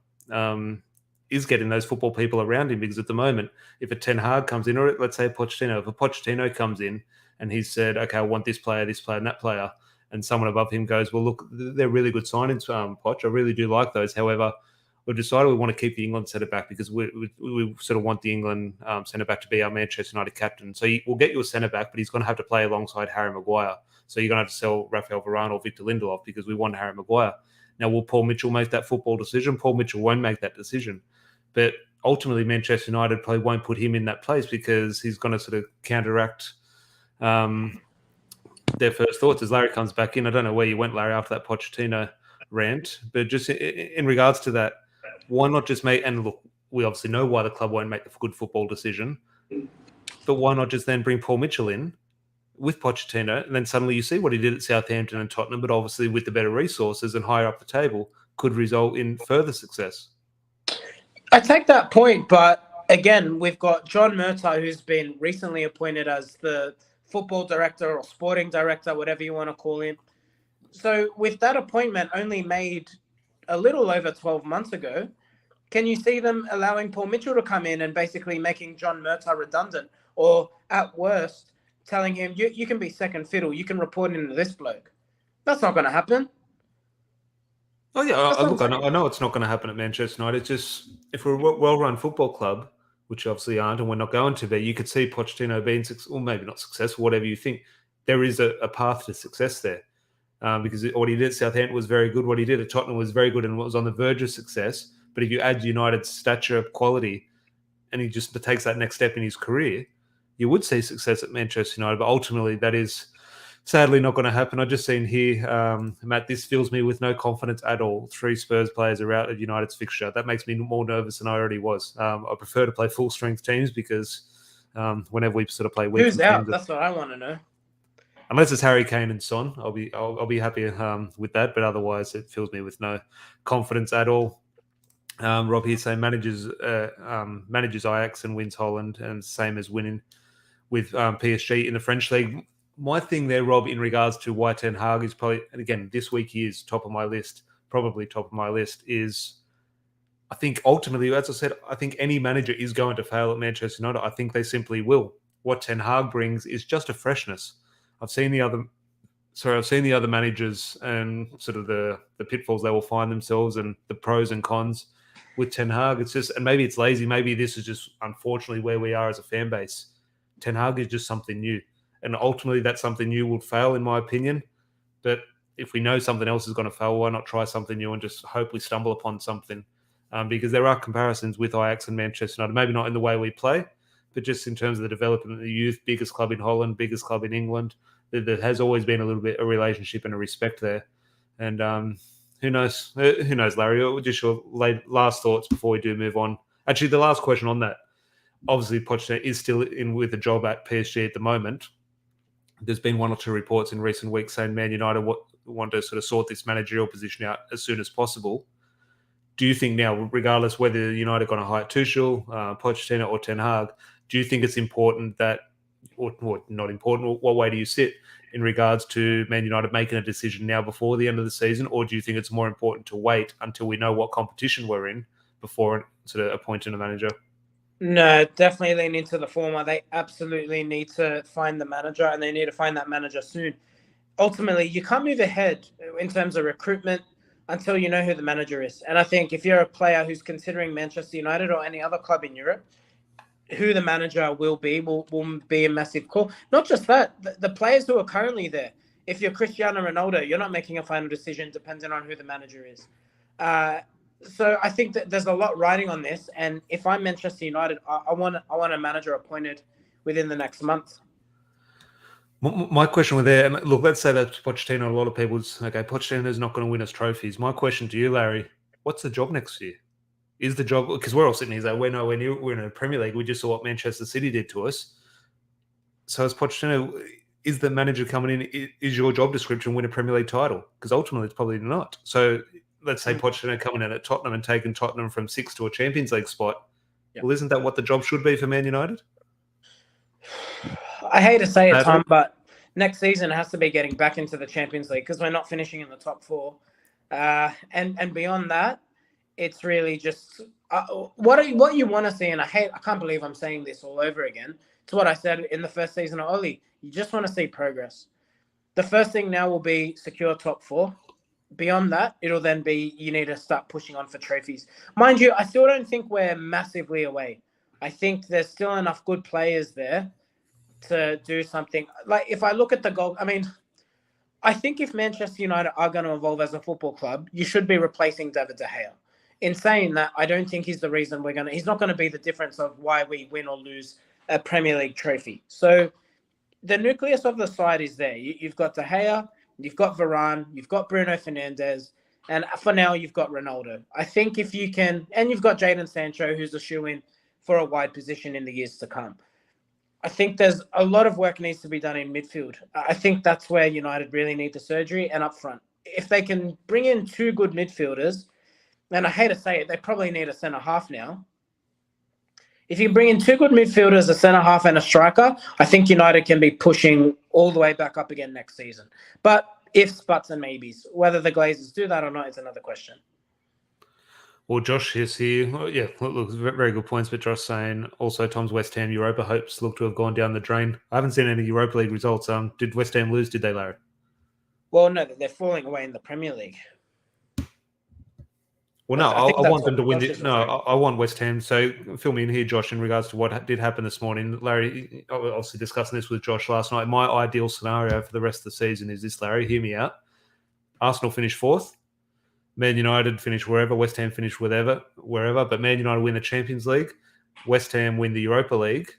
is getting those football people around him, because at the moment, if a Ten Hag comes in, or let's say Pochettino, if a Pochettino comes in and he's said, okay, I want this player, and that player, and someone above him goes, well, look, they're really good signings, Poch. I really do like those. However, we've decided we want to keep the England centre back because we sort of want the England centre back to be our Manchester United captain. So we'll get you a centre back, but he's going to have to play alongside Harry Maguire. So you're going to have to sell Rafael Varane or Victor Lindelof because we want Harry Maguire. Now, will Paul Mitchell make that football decision? Paul Mitchell won't make that decision. But ultimately, Manchester United probably won't put him in that place because he's going to sort of counteract their first thoughts as Larry comes back in. I don't know where you went, Larry, after that Pochettino rant, but just in regards to that, why not just make, and look, we obviously know why the club won't make the good football decision, but why not just then bring Paul Mitchell in with Pochettino, and then suddenly you see what he did at Southampton and Tottenham, but obviously with the better resources and higher up the table could result in further success. I take that point, but again, we've got John Murtagh, who's been recently appointed as the football director or sporting director, whatever you want to call him. So with that appointment only made a little over 12 months ago, can you see them allowing Paul Mitchell to come in and basically making John Murtagh redundant, or at worst, telling him, you can be second fiddle, you can report into this bloke? That's not going to happen. Oh, yeah, look, I know it's not going to happen at Manchester United. It's just, if we're a well-run football club, which obviously aren't, and we're not going to be, you could see Pochettino being, or maybe not successful, whatever you think. There is a path to success there. Because what he did at Southampton was very good. What he did at Tottenham was very good and was on the verge of success. But if you add United's stature, quality, and he just takes that next step in his career, you would see success at Manchester United. But ultimately, that is sadly not going to happen. I just seen here, Matt, this fills me with no confidence at all. 3 Spurs players are out of United's fixture. That makes me more nervous than I already was. I prefer to play full-strength teams because whenever we sort of play weak who's out? That's what I want to know. Unless it's Harry Kane and Son, I'll be happy with that. But otherwise, it fills me with no confidence at all. Rob here saying manages Ajax and wins Holland, and same as winning with PSG in the French league. My thing there, Rob, in regards to why Ten Hag is probably, and again, this week he is probably top of my list, is I think ultimately, as I said, I think any manager is going to fail at Manchester United. I think they simply will. What Ten Hag brings is just a freshness. I've seen the other managers and sort of the pitfalls they will find themselves and the pros and cons with Ten Hag. It's just, and maybe it's lazy. Maybe this is just unfortunately where we are as a fan base. Ten Hag is just something new. And ultimately that something new will fail, in my opinion. But if we know something else is going to fail, why not try something new and just hopefully stumble upon something? Because there are comparisons with Ajax and Manchester United, maybe not in the way we play, but just in terms of the development of the youth, biggest club in Holland, biggest club in England. There has always been a little bit of a relationship and a respect there. And who knows, Larry? Just your last thoughts before we do move on. Actually, the last question on that. Obviously, Pochettino is still in with a job at PSG at the moment. There's been 1 or 2 reports in recent weeks saying Man United want to sort of sort this managerial position out as soon as possible. Do you think now, regardless whether United are going to hire Tuchel, Pochettino, or Ten Hag, do you think it's important that, or not important, what way do you sit in regards to Man United making a decision now before the end of the season, or do you think it's more important to wait until we know what competition we're in before sort of appointing a manager? No, definitely lean into the former. They absolutely need to find the manager, and they need to find that manager soon. Ultimately, you can't move ahead in terms of recruitment until you know who the manager is. And I think if you're a player who's considering Manchester United or any other club in Europe, who the manager will be a massive call. Not just that, the players who are currently there. If you're Cristiano Ronaldo, you're not making a final decision depending on who the manager is. So I think that there's a lot riding on this. And if I'm Manchester United, I want a manager appointed within the next month. My question with there, and look, let's say that Pochettino, a lot of people's, okay, Pochettino's not going to win us trophies. My question to you, Larry, what's the job next year? Is the job, because we're all sitting here like, we're nowhere near, we're in a Premier League. We just saw what Manchester City did to us. So is Pochettino, is the manager coming in, is your job description win a Premier League title? Because ultimately it's probably not. So let's say Pochettino coming in at Tottenham and taking Tottenham from 6th to a Champions League spot. Yeah. Well, isn't that what the job should be for Man United? I hate to say it, Tom, but next season has to be getting back into the Champions League because we're not finishing in the top 4. And beyond that, it's really just what you want to see. And I can't believe I'm saying this all over again. It's what I said in the first season of Oli. You just want to see progress. The first thing now will be secure top 4. Beyond that, it'll then be you need to start pushing on for trophies. Mind you, I still don't think we're massively away. I think there's still enough good players there to do something. Like if I look at the goal, I think if Manchester United are going to evolve as a football club, you should be replacing David De Gea. In saying that, I don't think he's the reason he's not going to be the difference of why we win or lose a Premier League trophy. So the nucleus of the side is there. You've got De Gea, you've got Varane, you've got Bruno Fernandes, and for now you've got Ronaldo. I think if you can, and you've got Jadon Sancho, who's a shoo-in for a wide position in the years to come. I think there's a lot of work needs to be done in midfield. I think that's where United really need the surgery and up front. If they can bring in 2 good midfielders, and I hate to say it, they probably need a centre-half now. If you bring in 2 good midfielders, a centre-half and a striker, I think United can be pushing all the way back up again next season. But ifs, buts, and maybes. Whether the Glazers do that or not is another question. Well, Josh is here. Yeah, look, very good points. But Josh saying also Tom's West Ham Europa hopes look to have gone down the drain. I haven't seen any Europa League results. Did West Ham lose? Did they, Larry? Well, no, they're falling away in the Premier League. Well, no, I want them to win it. No, I want West Ham. So fill me in here, Josh, in regards to what did happen this morning. Larry, obviously discussing this with Josh last night. My ideal scenario for the rest of the season is this, Larry. Hear me out. Arsenal finish 4th. Man United finish wherever. West Ham finish wherever. But Man United win the Champions League. West Ham win the Europa League.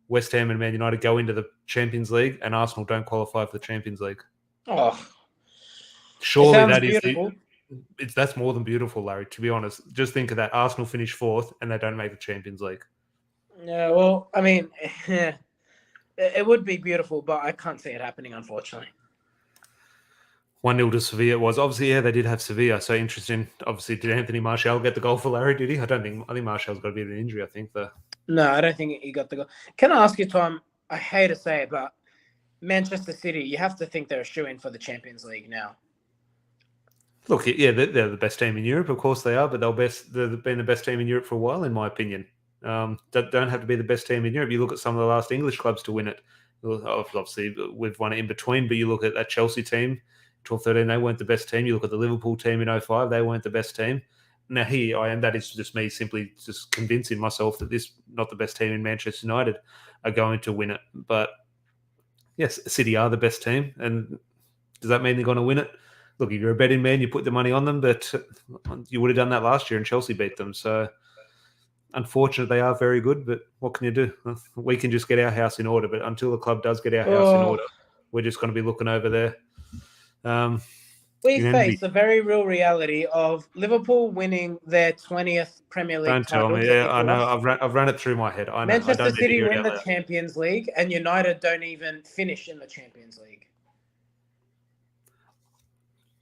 West Ham and Man United go into the Champions League, and Arsenal don't qualify for the Champions League. Oh, surely that beautiful. That's more than beautiful, Larry. To be honest, just think of that: Arsenal finish 4th, and they don't make the Champions League. Yeah, well, it would be beautiful, but I can't see it happening, unfortunately. 1-0 to Sevilla it was. Obviously, yeah, they did have Sevilla. So interesting. Obviously, did Anthony Martial get the goal for Larry? Did he? I think Martial's got a bit of an injury, I think. No, I don't think he got the goal. Can I ask you, Tom? I hate to say it, but Manchester City, you have to think they're a shoo-in for the Champions League now. Look, yeah, they're the best team in Europe. Of course they are, but they've been the best team in Europe for a while, in my opinion. That don't have to be the best team in Europe. You look at some of the last English clubs to win it. Obviously, we've won it in between, but you look at that Chelsea team, 12-13, they weren't the best team. You look at the Liverpool team in 2005, they weren't the best team. Now here I am, that is just me simply just convincing myself that this not the best team in Manchester United are going to win it. But yes, City are the best team. And does that mean they're going to win it? Look, if you're a betting man, you put the money on them, but you would have done that last year and Chelsea beat them. So unfortunately, they are very good, but what can you do? We can just get our house in order, but until the club does get our house in order, we're just going to be looking over there. We face a very real reality of Liverpool winning their 20th Premier League Don't title. tell me. Yeah, I know. I've run it through my head. I know. Manchester City win the Champions League, and United don't even finish in the Champions League.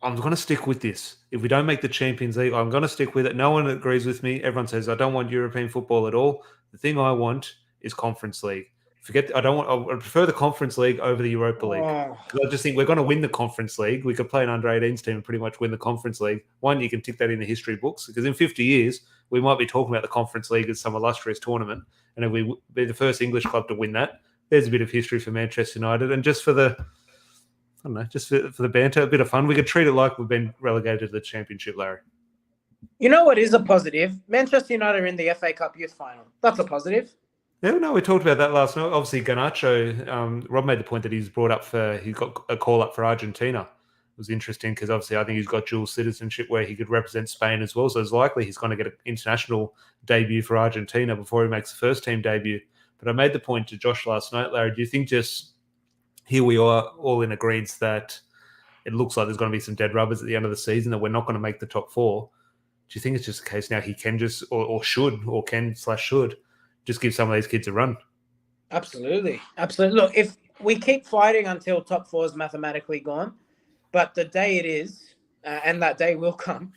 I'm going to stick with this. If we don't make the Champions League, I'm going to stick with it. No one agrees with me. Everyone says I don't want European football at all. The thing I want is Conference League. I prefer the Conference League over the Europa League. I just think we're going to win the Conference League. We could play an under-18s team and pretty much win the Conference League. One, you can tick that in the history books because in 50 years, we might be talking about the Conference League as some illustrious tournament. And if we be the first English club to win that, there's a bit of history for Manchester United. And just for the, I don't know, just for the banter, a bit of fun, we could treat it like we've been relegated to the Championship, Larry. You know what is a positive? Manchester United are in the FA Cup Youth Final. That's a positive. Yeah, no, we talked about that last night. Obviously, Garnacho, Rob made the point that he got a call up for Argentina. It was interesting because obviously I think he's got dual citizenship where he could represent Spain as well. So it's likely he's going to get an international debut for Argentina before he makes the first team debut. But I made the point to Josh last night, Larry, do you think just here we are all in agreement that it looks like there's going to be some dead rubbers at the end of the season, that we're not going to make the top 4? Do you think it's just a case now he can just, or should, just give some of these kids a run? Absolutely. Look, if we keep fighting until top 4 is mathematically gone. But the day it is, and that day will come,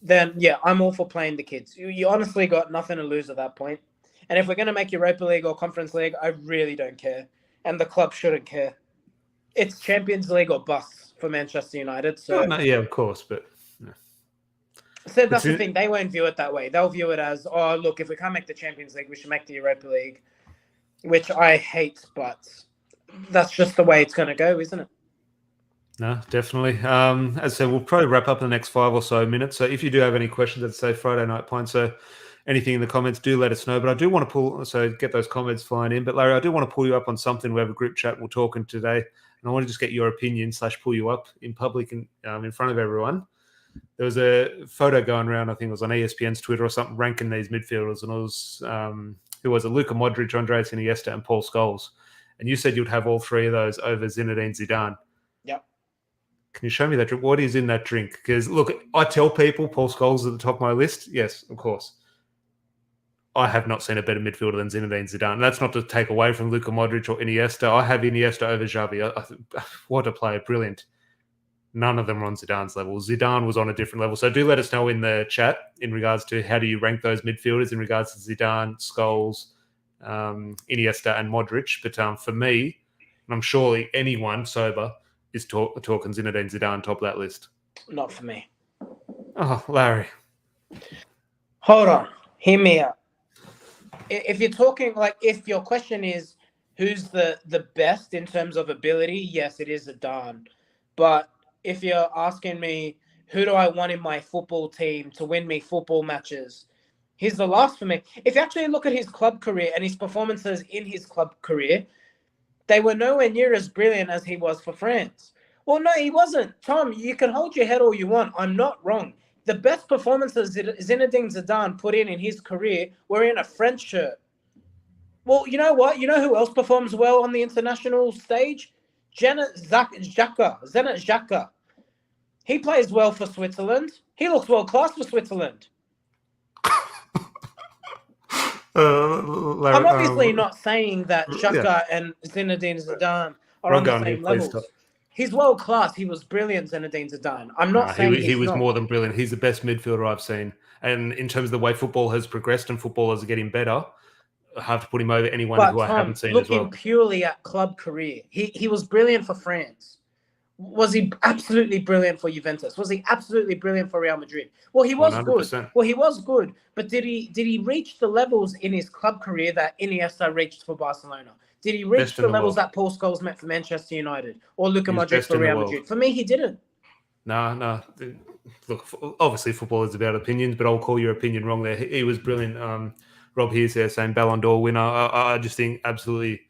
then yeah, I'm all for playing the kids. You honestly got nothing to lose at that point. And if we're going to make Europa League or Conference League, I really don't care. And the club shouldn't care. It's Champions League or bust for Manchester United. So, no, yeah, of course, but yeah. So that's the thing. They won't view it that way. They'll view it as, oh, look, if we can't make the Champions League, we should make the Europa League, which I hate, but that's just the way it's going to go, isn't it? No, definitely. As I said, we'll probably wrap up in the next 5 or so minutes. So if you do have any questions, I'd say Friday Night Pint. So anything in the comments, do let us know. But I do want to get those comments flying in. But Larry, I do want to pull you up on something. We have a group chat we're talking today. And I want to just get your opinion / pull you up in public and in front of everyone. There was a photo going around, I think it was on ESPN's Twitter or something, ranking these midfielders. And it was, who was it? Luka Modric, Andreas Iniesta, and Paul Scholes. And you said you'd have all 3 of those over Zinedine Zidane. Yep. Can you show me that drink? What is in that drink? Because, look, I tell people Paul Scholes is at the top of my list. Yes, of course. I have not seen a better midfielder than Zinedine Zidane. And that's not to take away from Luka Modric or Iniesta. I have Iniesta over Xavi. What a player. Brilliant. None of them are on Zidane's level. Zidane was on a different level. So do let us know in the chat in regards to how do you rank those midfielders in regards to Zidane, Scholes, Iniesta, and Modric. But for me, and I'm surely anyone sober is talking Zinedine Zidane top of that list. Not for me. Oh, Larry. Hold on. Hear me out. If you're talking, like, if your question is who's the best in terms of ability, yes, it is Zidane. But if you're asking me who do I want in my football team to win me football matches, he's the last for me. If you actually look at his club career and his performances in his club career, they were nowhere near as brilliant as he was for France. Well, no, he wasn't. Tom, you can hold your head all you want. I'm not wrong. The best performances Zinedine Zidane put in his career were in a French shirt. Well, you know what? You know who else performs well on the international stage? Zenit Xhaka. He plays well for Switzerland. He looks world class for Switzerland. I'm obviously not saying that Xhaka and Zinedine Zidane are on the same levels. He's world class. He was brilliant, Zinedine Zidane. I'm not saying he was more than brilliant. He's the best midfielder I've seen. And in terms of the way football has progressed and footballers are getting better, I have to put him over anyone who I haven't seen as well. Looking purely at club career, he was brilliant for France. Was he absolutely brilliant for Juventus? Was he absolutely brilliant for Real Madrid? Well, he was 100%. Good. Well, he was good. But did he reach the levels in his club career that Iniesta reached for Barcelona? Did he reach the levels that Paul Scholes met for Manchester United or Luka Modric for Real Madrid? For me, he didn't. No. Look, obviously football is about opinions, but I'll call your opinion wrong there. He was brilliant. Rob here's there saying Ballon d'Or winner. I just think absolutely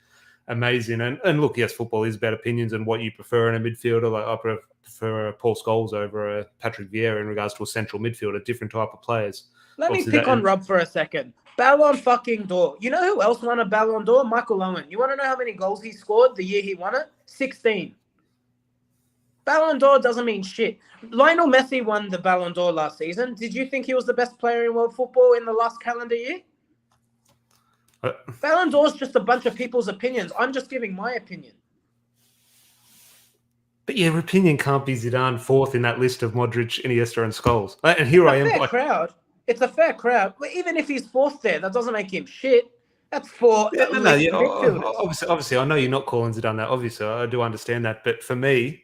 amazing. And look, yes, football is about opinions and what you prefer in a midfielder. Like I prefer Paul Scholes over Patrick Vieira in regards to a central midfielder, different type of players. Let me pick on Rob for a second. Ballon fucking d'Or. You know who else won a Ballon d'Or? Michael Owen. You want to know how many goals he scored the year he won it? 16. Ballon d'Or doesn't mean shit. Lionel Messi won the Ballon d'Or last season. Did you think he was the best player in world football in the last calendar year? Ballon d'Or is just a bunch of people's opinions. I'm just giving my opinion. But your opinion can't be Zidane fourth in that list of Modric, Iniesta, and Scholes. And here I am. Fair crowd. It's a fair crowd. But even if he's fourth there, that doesn't make him shit. That's for obviously, I know you're not calling Zidane that. Obviously, I do understand that. But for me,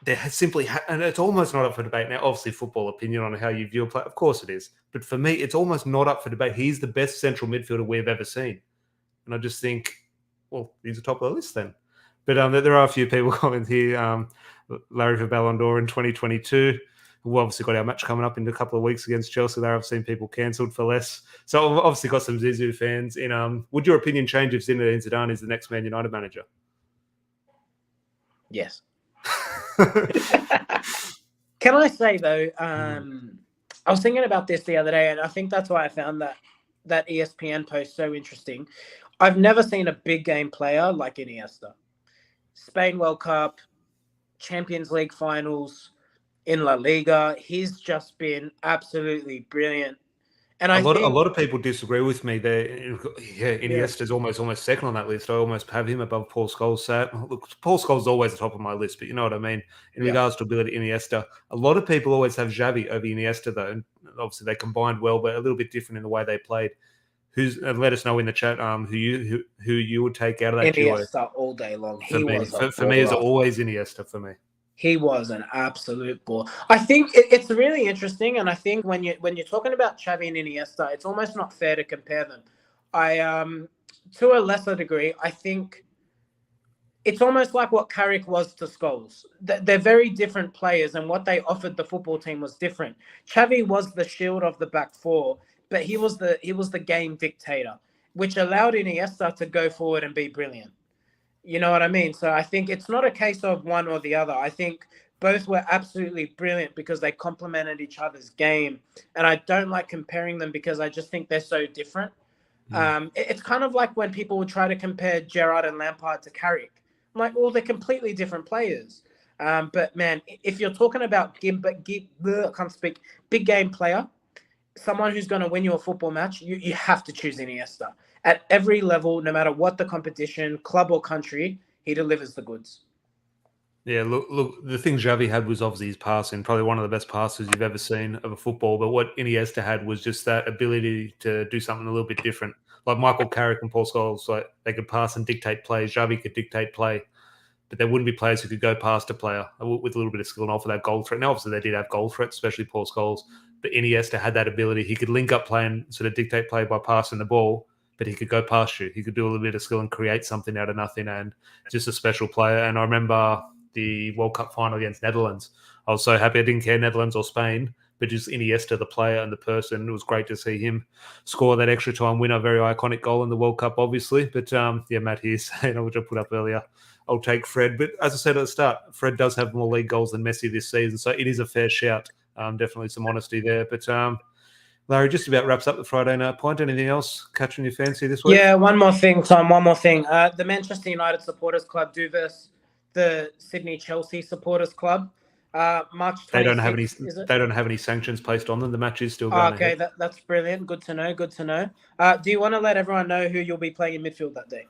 there has simply, and it's almost not up for debate now. Obviously, football opinion on how you view a player, of course it is. But for me, it's almost not up for debate. He's the best central midfielder we've ever seen, and I just think, well, he's the top of the list then. But there are a few people calling here. Larry for Ballon d'Or in 2022. We've obviously got our match coming up in a couple of weeks against Chelsea. There, I've seen people cancelled for less. So I've obviously got some Zizou fans. Would your opinion change if Zinedine Zidane is the next Man United manager? Yes. Can I say though? I was thinking about this the other day, and I think that's why I found that ESPN post so interesting. I've never seen a big game player like Iniesta. Spain World Cup, Champions League finals, in La Liga. He's just been absolutely brilliant. And A I lot, think, a lot of people disagree with me there. Yeah, yeah, Iniesta's almost second on that list. I almost have him above Paul Scholes. So, look, Paul Scholes is always the top of my list, but you know what I mean. In yeah, regards to ability, Iniesta, a lot of people always have Xavi over Iniesta, though. And obviously, they combined well, but a little bit different in the way they played. Let us know in the chat who you would take out of that duo. Iniesta all day long. For He me, was a for me, it's baller. always Iniesta for me. He was an absolute ball. I think it's really interesting, and I think when you're talking about Xavi and Iniesta, it's almost not fair to compare them. To a lesser degree, I think it's almost like what Carrick was to Scholes. They're very different players, and what they offered the football team was different. Xavi was the shield of the back four, but he was the game dictator, which allowed Iniesta to go forward and be brilliant. You know what I mean? So I think it's not a case of one or the other. I think both were absolutely brilliant because they complemented each other's game. And I don't like comparing them because I just think they're so different. It's kind of like when people would try to compare Gerrard and Lampard to Carrick. I'm like, well, they're completely different players. But man, if you're talking about I can't speak, big game player, someone who's going to win you a football match, you have to choose Iniesta. At every level, no matter what the competition, club or country, he delivers the goods. Yeah, look. The thing Xavi had was obviously his passing, probably one of the best passes you've ever seen of a football. But what Iniesta had was just that ability to do something a little bit different. Like Michael Carrick and Paul Scholes, like they could pass and dictate plays. Xavi could dictate play, but there wouldn't be players who could go past a player with a little bit of skill and offer that goal threat. Now, obviously, they did have goal threats, especially Paul Scholes. But Iniesta had that ability. He could link up play and sort of dictate play by passing the ball, but he could go past you. He could do a little bit of skill and create something out of nothing, and just a special player. And I remember the World Cup final against Netherlands. I was so happy. I didn't care Netherlands or Spain, but just Iniesta, the player and the person. It was great to see him score that extra time winner, very iconic goal in the World Cup, obviously. But yeah, Matt here saying, which I put up earlier, I'll take Fred. But as I said at the start, Fred does have more league goals than Messi this season, so it is a fair shout. Definitely some honesty there. But Larry, just about wraps up the Friday Night Pint. Anything else catching your fancy this week? Yeah, one more thing, Tom. One more thing. The Manchester United Supporters Club do versus the Sydney Chelsea Supporters Club. March 26th. They don't have any sanctions placed on them. The match is still going. Okay, that's brilliant. Good to know. Good to know. Do you want to let everyone know who you'll be playing in midfield that day?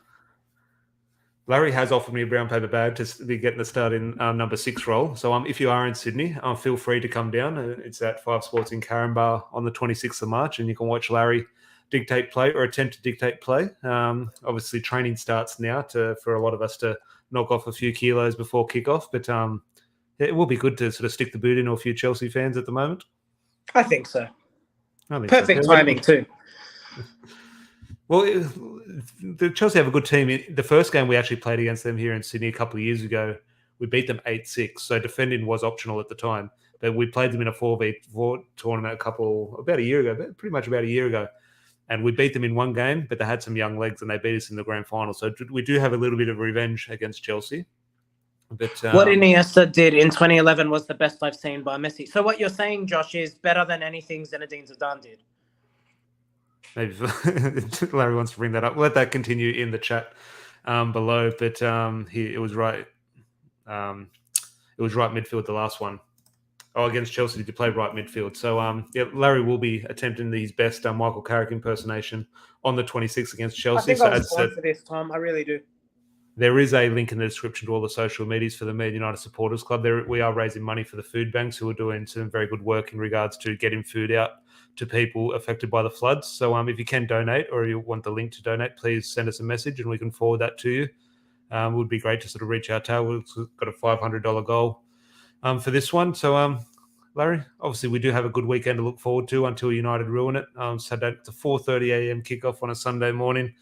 Larry has offered me a brown paper bag to be getting the start in number 6 role. So if you are in Sydney, feel free to come down. It's at 5 Sports in Carinbar on the 26th of March, and you can watch Larry dictate play or attempt to dictate play. Obviously, training starts now for a lot of us to knock off a few kilos before kickoff. But it will be good to sort of stick the boot into a few Chelsea fans at the moment. I think so. Perfect timing too. Well, the Chelsea have a good team. The first game we actually played against them here in Sydney a couple of years ago, we beat them 8-6. So defending was optional at the time. But we played them in a 4v4 tournament about a year ago, pretty much about a year ago. And we beat them in one game, but they had some young legs and they beat us in the grand final. So we do have a little bit of revenge against Chelsea. But what Iniesta did in 2011 was the best I've seen by Messi. So what you're saying, Josh, is better than anything Zinedine Zidane did. Maybe Larry wants to bring that up. Let that continue in the chat below. But it was right. It was right midfield, the last one. Oh, against Chelsea, did you play right midfield? So, yeah, Larry will be attempting his best Michael Carrick impersonation on the 26th against Chelsea. I think I was born for this, Tom. I really do. There is a link in the description to all the social medias for the Man United Supporters Club. We are raising money for the food banks who are doing some very good work in regards to getting food out to people affected by the floods. So if you can donate or you want the link to donate, please send us a message and we can forward that to you. It would be great to sort of reach out to. We've got a $500 goal for this one. So, Larry, obviously we do have a good weekend to look forward to until United ruin it. Saturday, it's a 4:30 a.m. kickoff on a Sunday morning.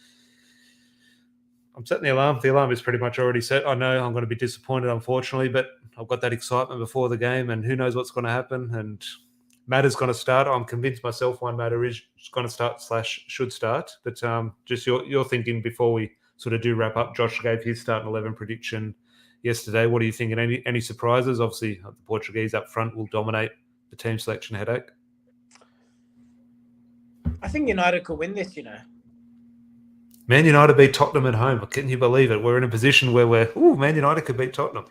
I'm setting the alarm. The alarm is pretty much already set. I know I'm going to be disappointed, unfortunately, but I've got that excitement before the game, and who knows what's going to happen. And Matter's going to start. I'm convinced myself one Matter is going to start / should start. But just your thinking before we sort of do wrap up. Josh gave his starting 11 prediction yesterday. What are you thinking? Any surprises? Obviously, the Portuguese up front will dominate the team selection headache. I think United could win this, Man United beat Tottenham at home. Can you believe it? We're in a position where Man United could beat Tottenham.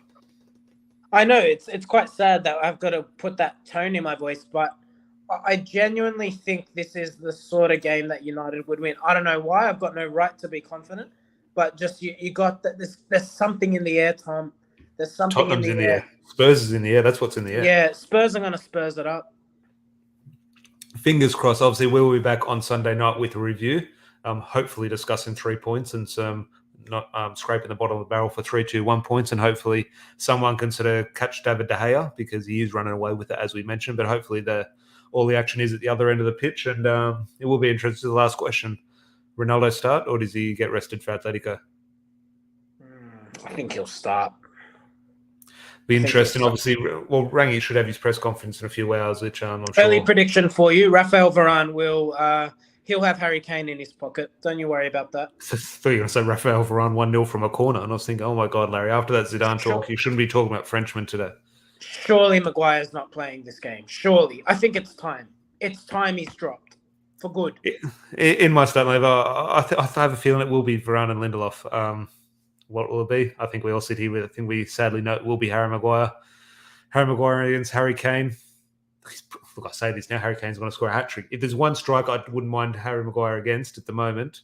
I know it's quite sad that I've got to put that tone in my voice, but I genuinely think this is the sort of game that United would win. I don't know why. I've got no right to be confident, but just you got that. There's something in the air, Tom. There's something Tottenham's in the air. Spurs is in the air. That's what's in the air. Yeah, Spurs are going to Spurs it up. Fingers crossed. Obviously, we'll be back on Sunday night with a review. Hopefully discussing 3 points and some not scraping the bottom of the barrel for 3-2-1 points, and hopefully someone can sort of catch David De Gea because he is running away with it, as we mentioned. But hopefully all the action is at the other end of the pitch, and it will be interesting. The last question: Ronaldo start or does he get rested for Atletico? I think he'll start. Be interesting. Obviously, well, Rangi should have his press conference in a few hours, which I'm sure. Early prediction for you: Rafael Varane will. He'll have Harry Kane in his pocket. Don't you worry about that. I thought you were going to say Rafael Varane 1-0 from a corner. And I was thinking, oh my God, Larry, after that Zidane talk, you shouldn't be talking about Frenchmen today. Surely Maguire's not playing this game. Surely. I think it's time. It's time he's dropped. For good. In my statement, I have a feeling it will be Varane and Lindelof. What will it be? I think we all sit here with, I think we sadly know it will be Harry Maguire. Harry Maguire against Harry Kane. Look, I say this now, Harry Kane's going to score a hat-trick. If there's one strike I wouldn't mind Harry Maguire against at the moment,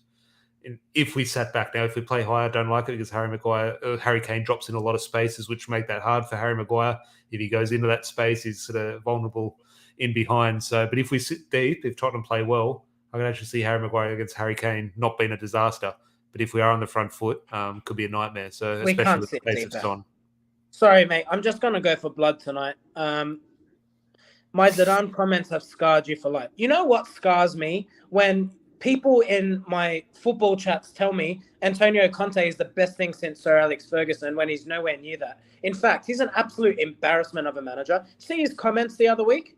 and if we sat back now, if we play high, I don't like it because Harry Kane drops in a lot of spaces, which make that hard for Harry Maguire. If he goes into that space, he's sort of vulnerable in behind. So, but if we sit deep, if Tottenham play well, I can actually see Harry Maguire against Harry Kane not being a disaster. But if we are on the front foot, could be a nightmare. So, especially with the pace of Son. Sorry, mate. I'm just going to go for blood tonight. My Zidane comments have scarred you for life. You know what scars me? When people in my football chats tell me Antonio Conte is the best thing since Sir Alex Ferguson when he's nowhere near that. In fact, he's an absolute embarrassment of a manager. See his comments the other week?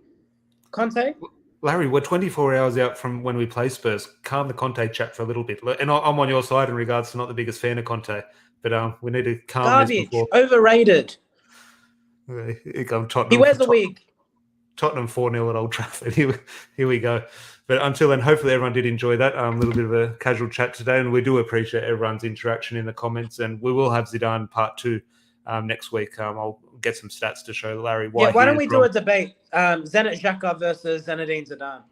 Conte? Larry, we're 24 hours out from when we play Spurs. Calm the Conte chat for a little bit. And I'm on your side in regards to not the biggest fan of Conte, but we need to calm this before. Overrated. Tottenham, he wears a wig. Tottenham 4-0 at Old Trafford. Here we go. But until then, hopefully everyone did enjoy that. A little bit of a casual chat today, and we do appreciate everyone's interaction in the comments. And we will have Zidane part 2 next week. I'll get some stats to show Larry why. Yeah, why don't we do a debate? Zenit Xhaka versus Zinedine Zidane.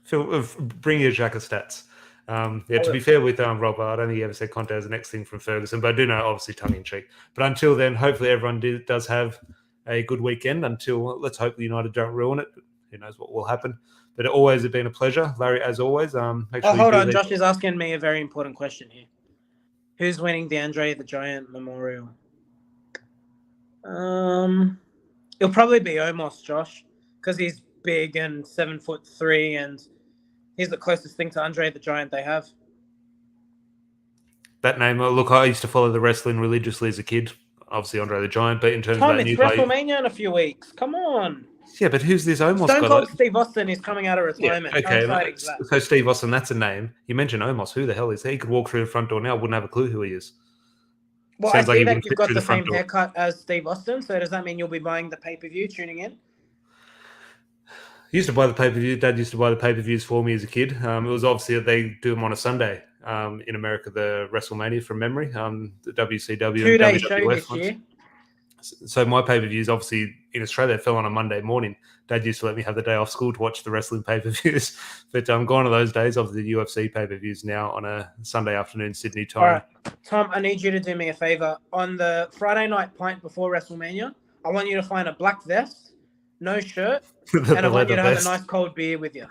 Phil, bring your Xhaka stats. To be fair with Rob, I don't think he ever said Conte as the next thing from Ferguson, but I do know, obviously, tongue-in-cheek. But until then, hopefully everyone does have a good weekend. Until, let's hope the United don't ruin it. Who knows what will happen. But it always has been a pleasure. Larry, as always. Hold on. Josh is asking me a very important question here. Who's winning the Andre the Giant Memorial? It'll probably be Omos, Josh, because he's big and 7'3", and he's the closest thing to Andre the Giant they have. That name, look, I used to follow the wrestling religiously as a kid. Obviously, Andre the Giant, but in terms Tom, of that it's WrestleMania in a few weeks. Come on. Yeah, but who's this Omos guy? Stone Cold Steve Austin is coming out of retirement. Yeah, okay, so Steve Austin, that's a name. You mentioned Omos. Who the hell is he? He could walk through the front door now. I wouldn't have a clue who he is. Well, I see that you've got the same haircut as Steve Austin, so does that mean you'll be buying the pay-per-view, tuning in? I used to buy the pay-per-view. Dad used to buy the pay-per-views for me as a kid. It was obviously that they do them on a Sunday in America, the WrestleMania from memory, the WCW. 2-day show this year. So my pay-per-views, obviously, in Australia, fell on a Monday morning. Dad used to let me have the day off school to watch the wrestling pay-per-views. But I'm gone to those days of the UFC pay-per-views now on a Sunday afternoon Sydney time. All right. Tom, I need you to do me a favor. On the Friday Night Pint before WrestleMania, I want you to find a black vest, no shirt, and I want you to have a nice cold beer with you.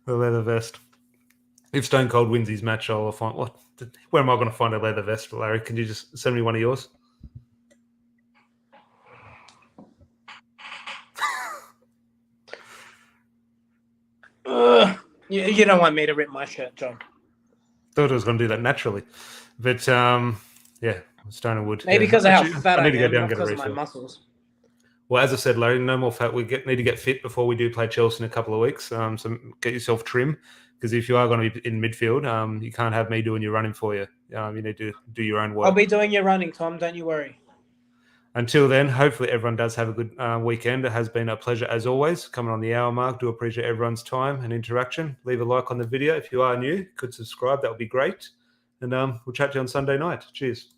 The leather vest. If Stone Cold wins his match, I'll find... Where am I going to find a leather vest, Larry? Can you just send me one of yours? You don't want me to rip my shirt, John. Thought I was going to do that naturally. But, Stone and Wood. Maybe because of how fat I am, not because of my muscles. Well, as I said, Larry, no more fat. We need to get fit before we do play Chelsea in a couple of weeks. So get yourself trim, because if you are going to be in midfield, you can't have me doing your running for you. You need to do your own work. I'll be doing your running, Tom. Don't you worry. Until then, hopefully everyone does have a good weekend. It has been a pleasure as always. Coming on the hour mark, do appreciate everyone's time and interaction. Leave a like on the video if you are new. Could subscribe, that would be great. And we'll chat to you on Sunday night. Cheers.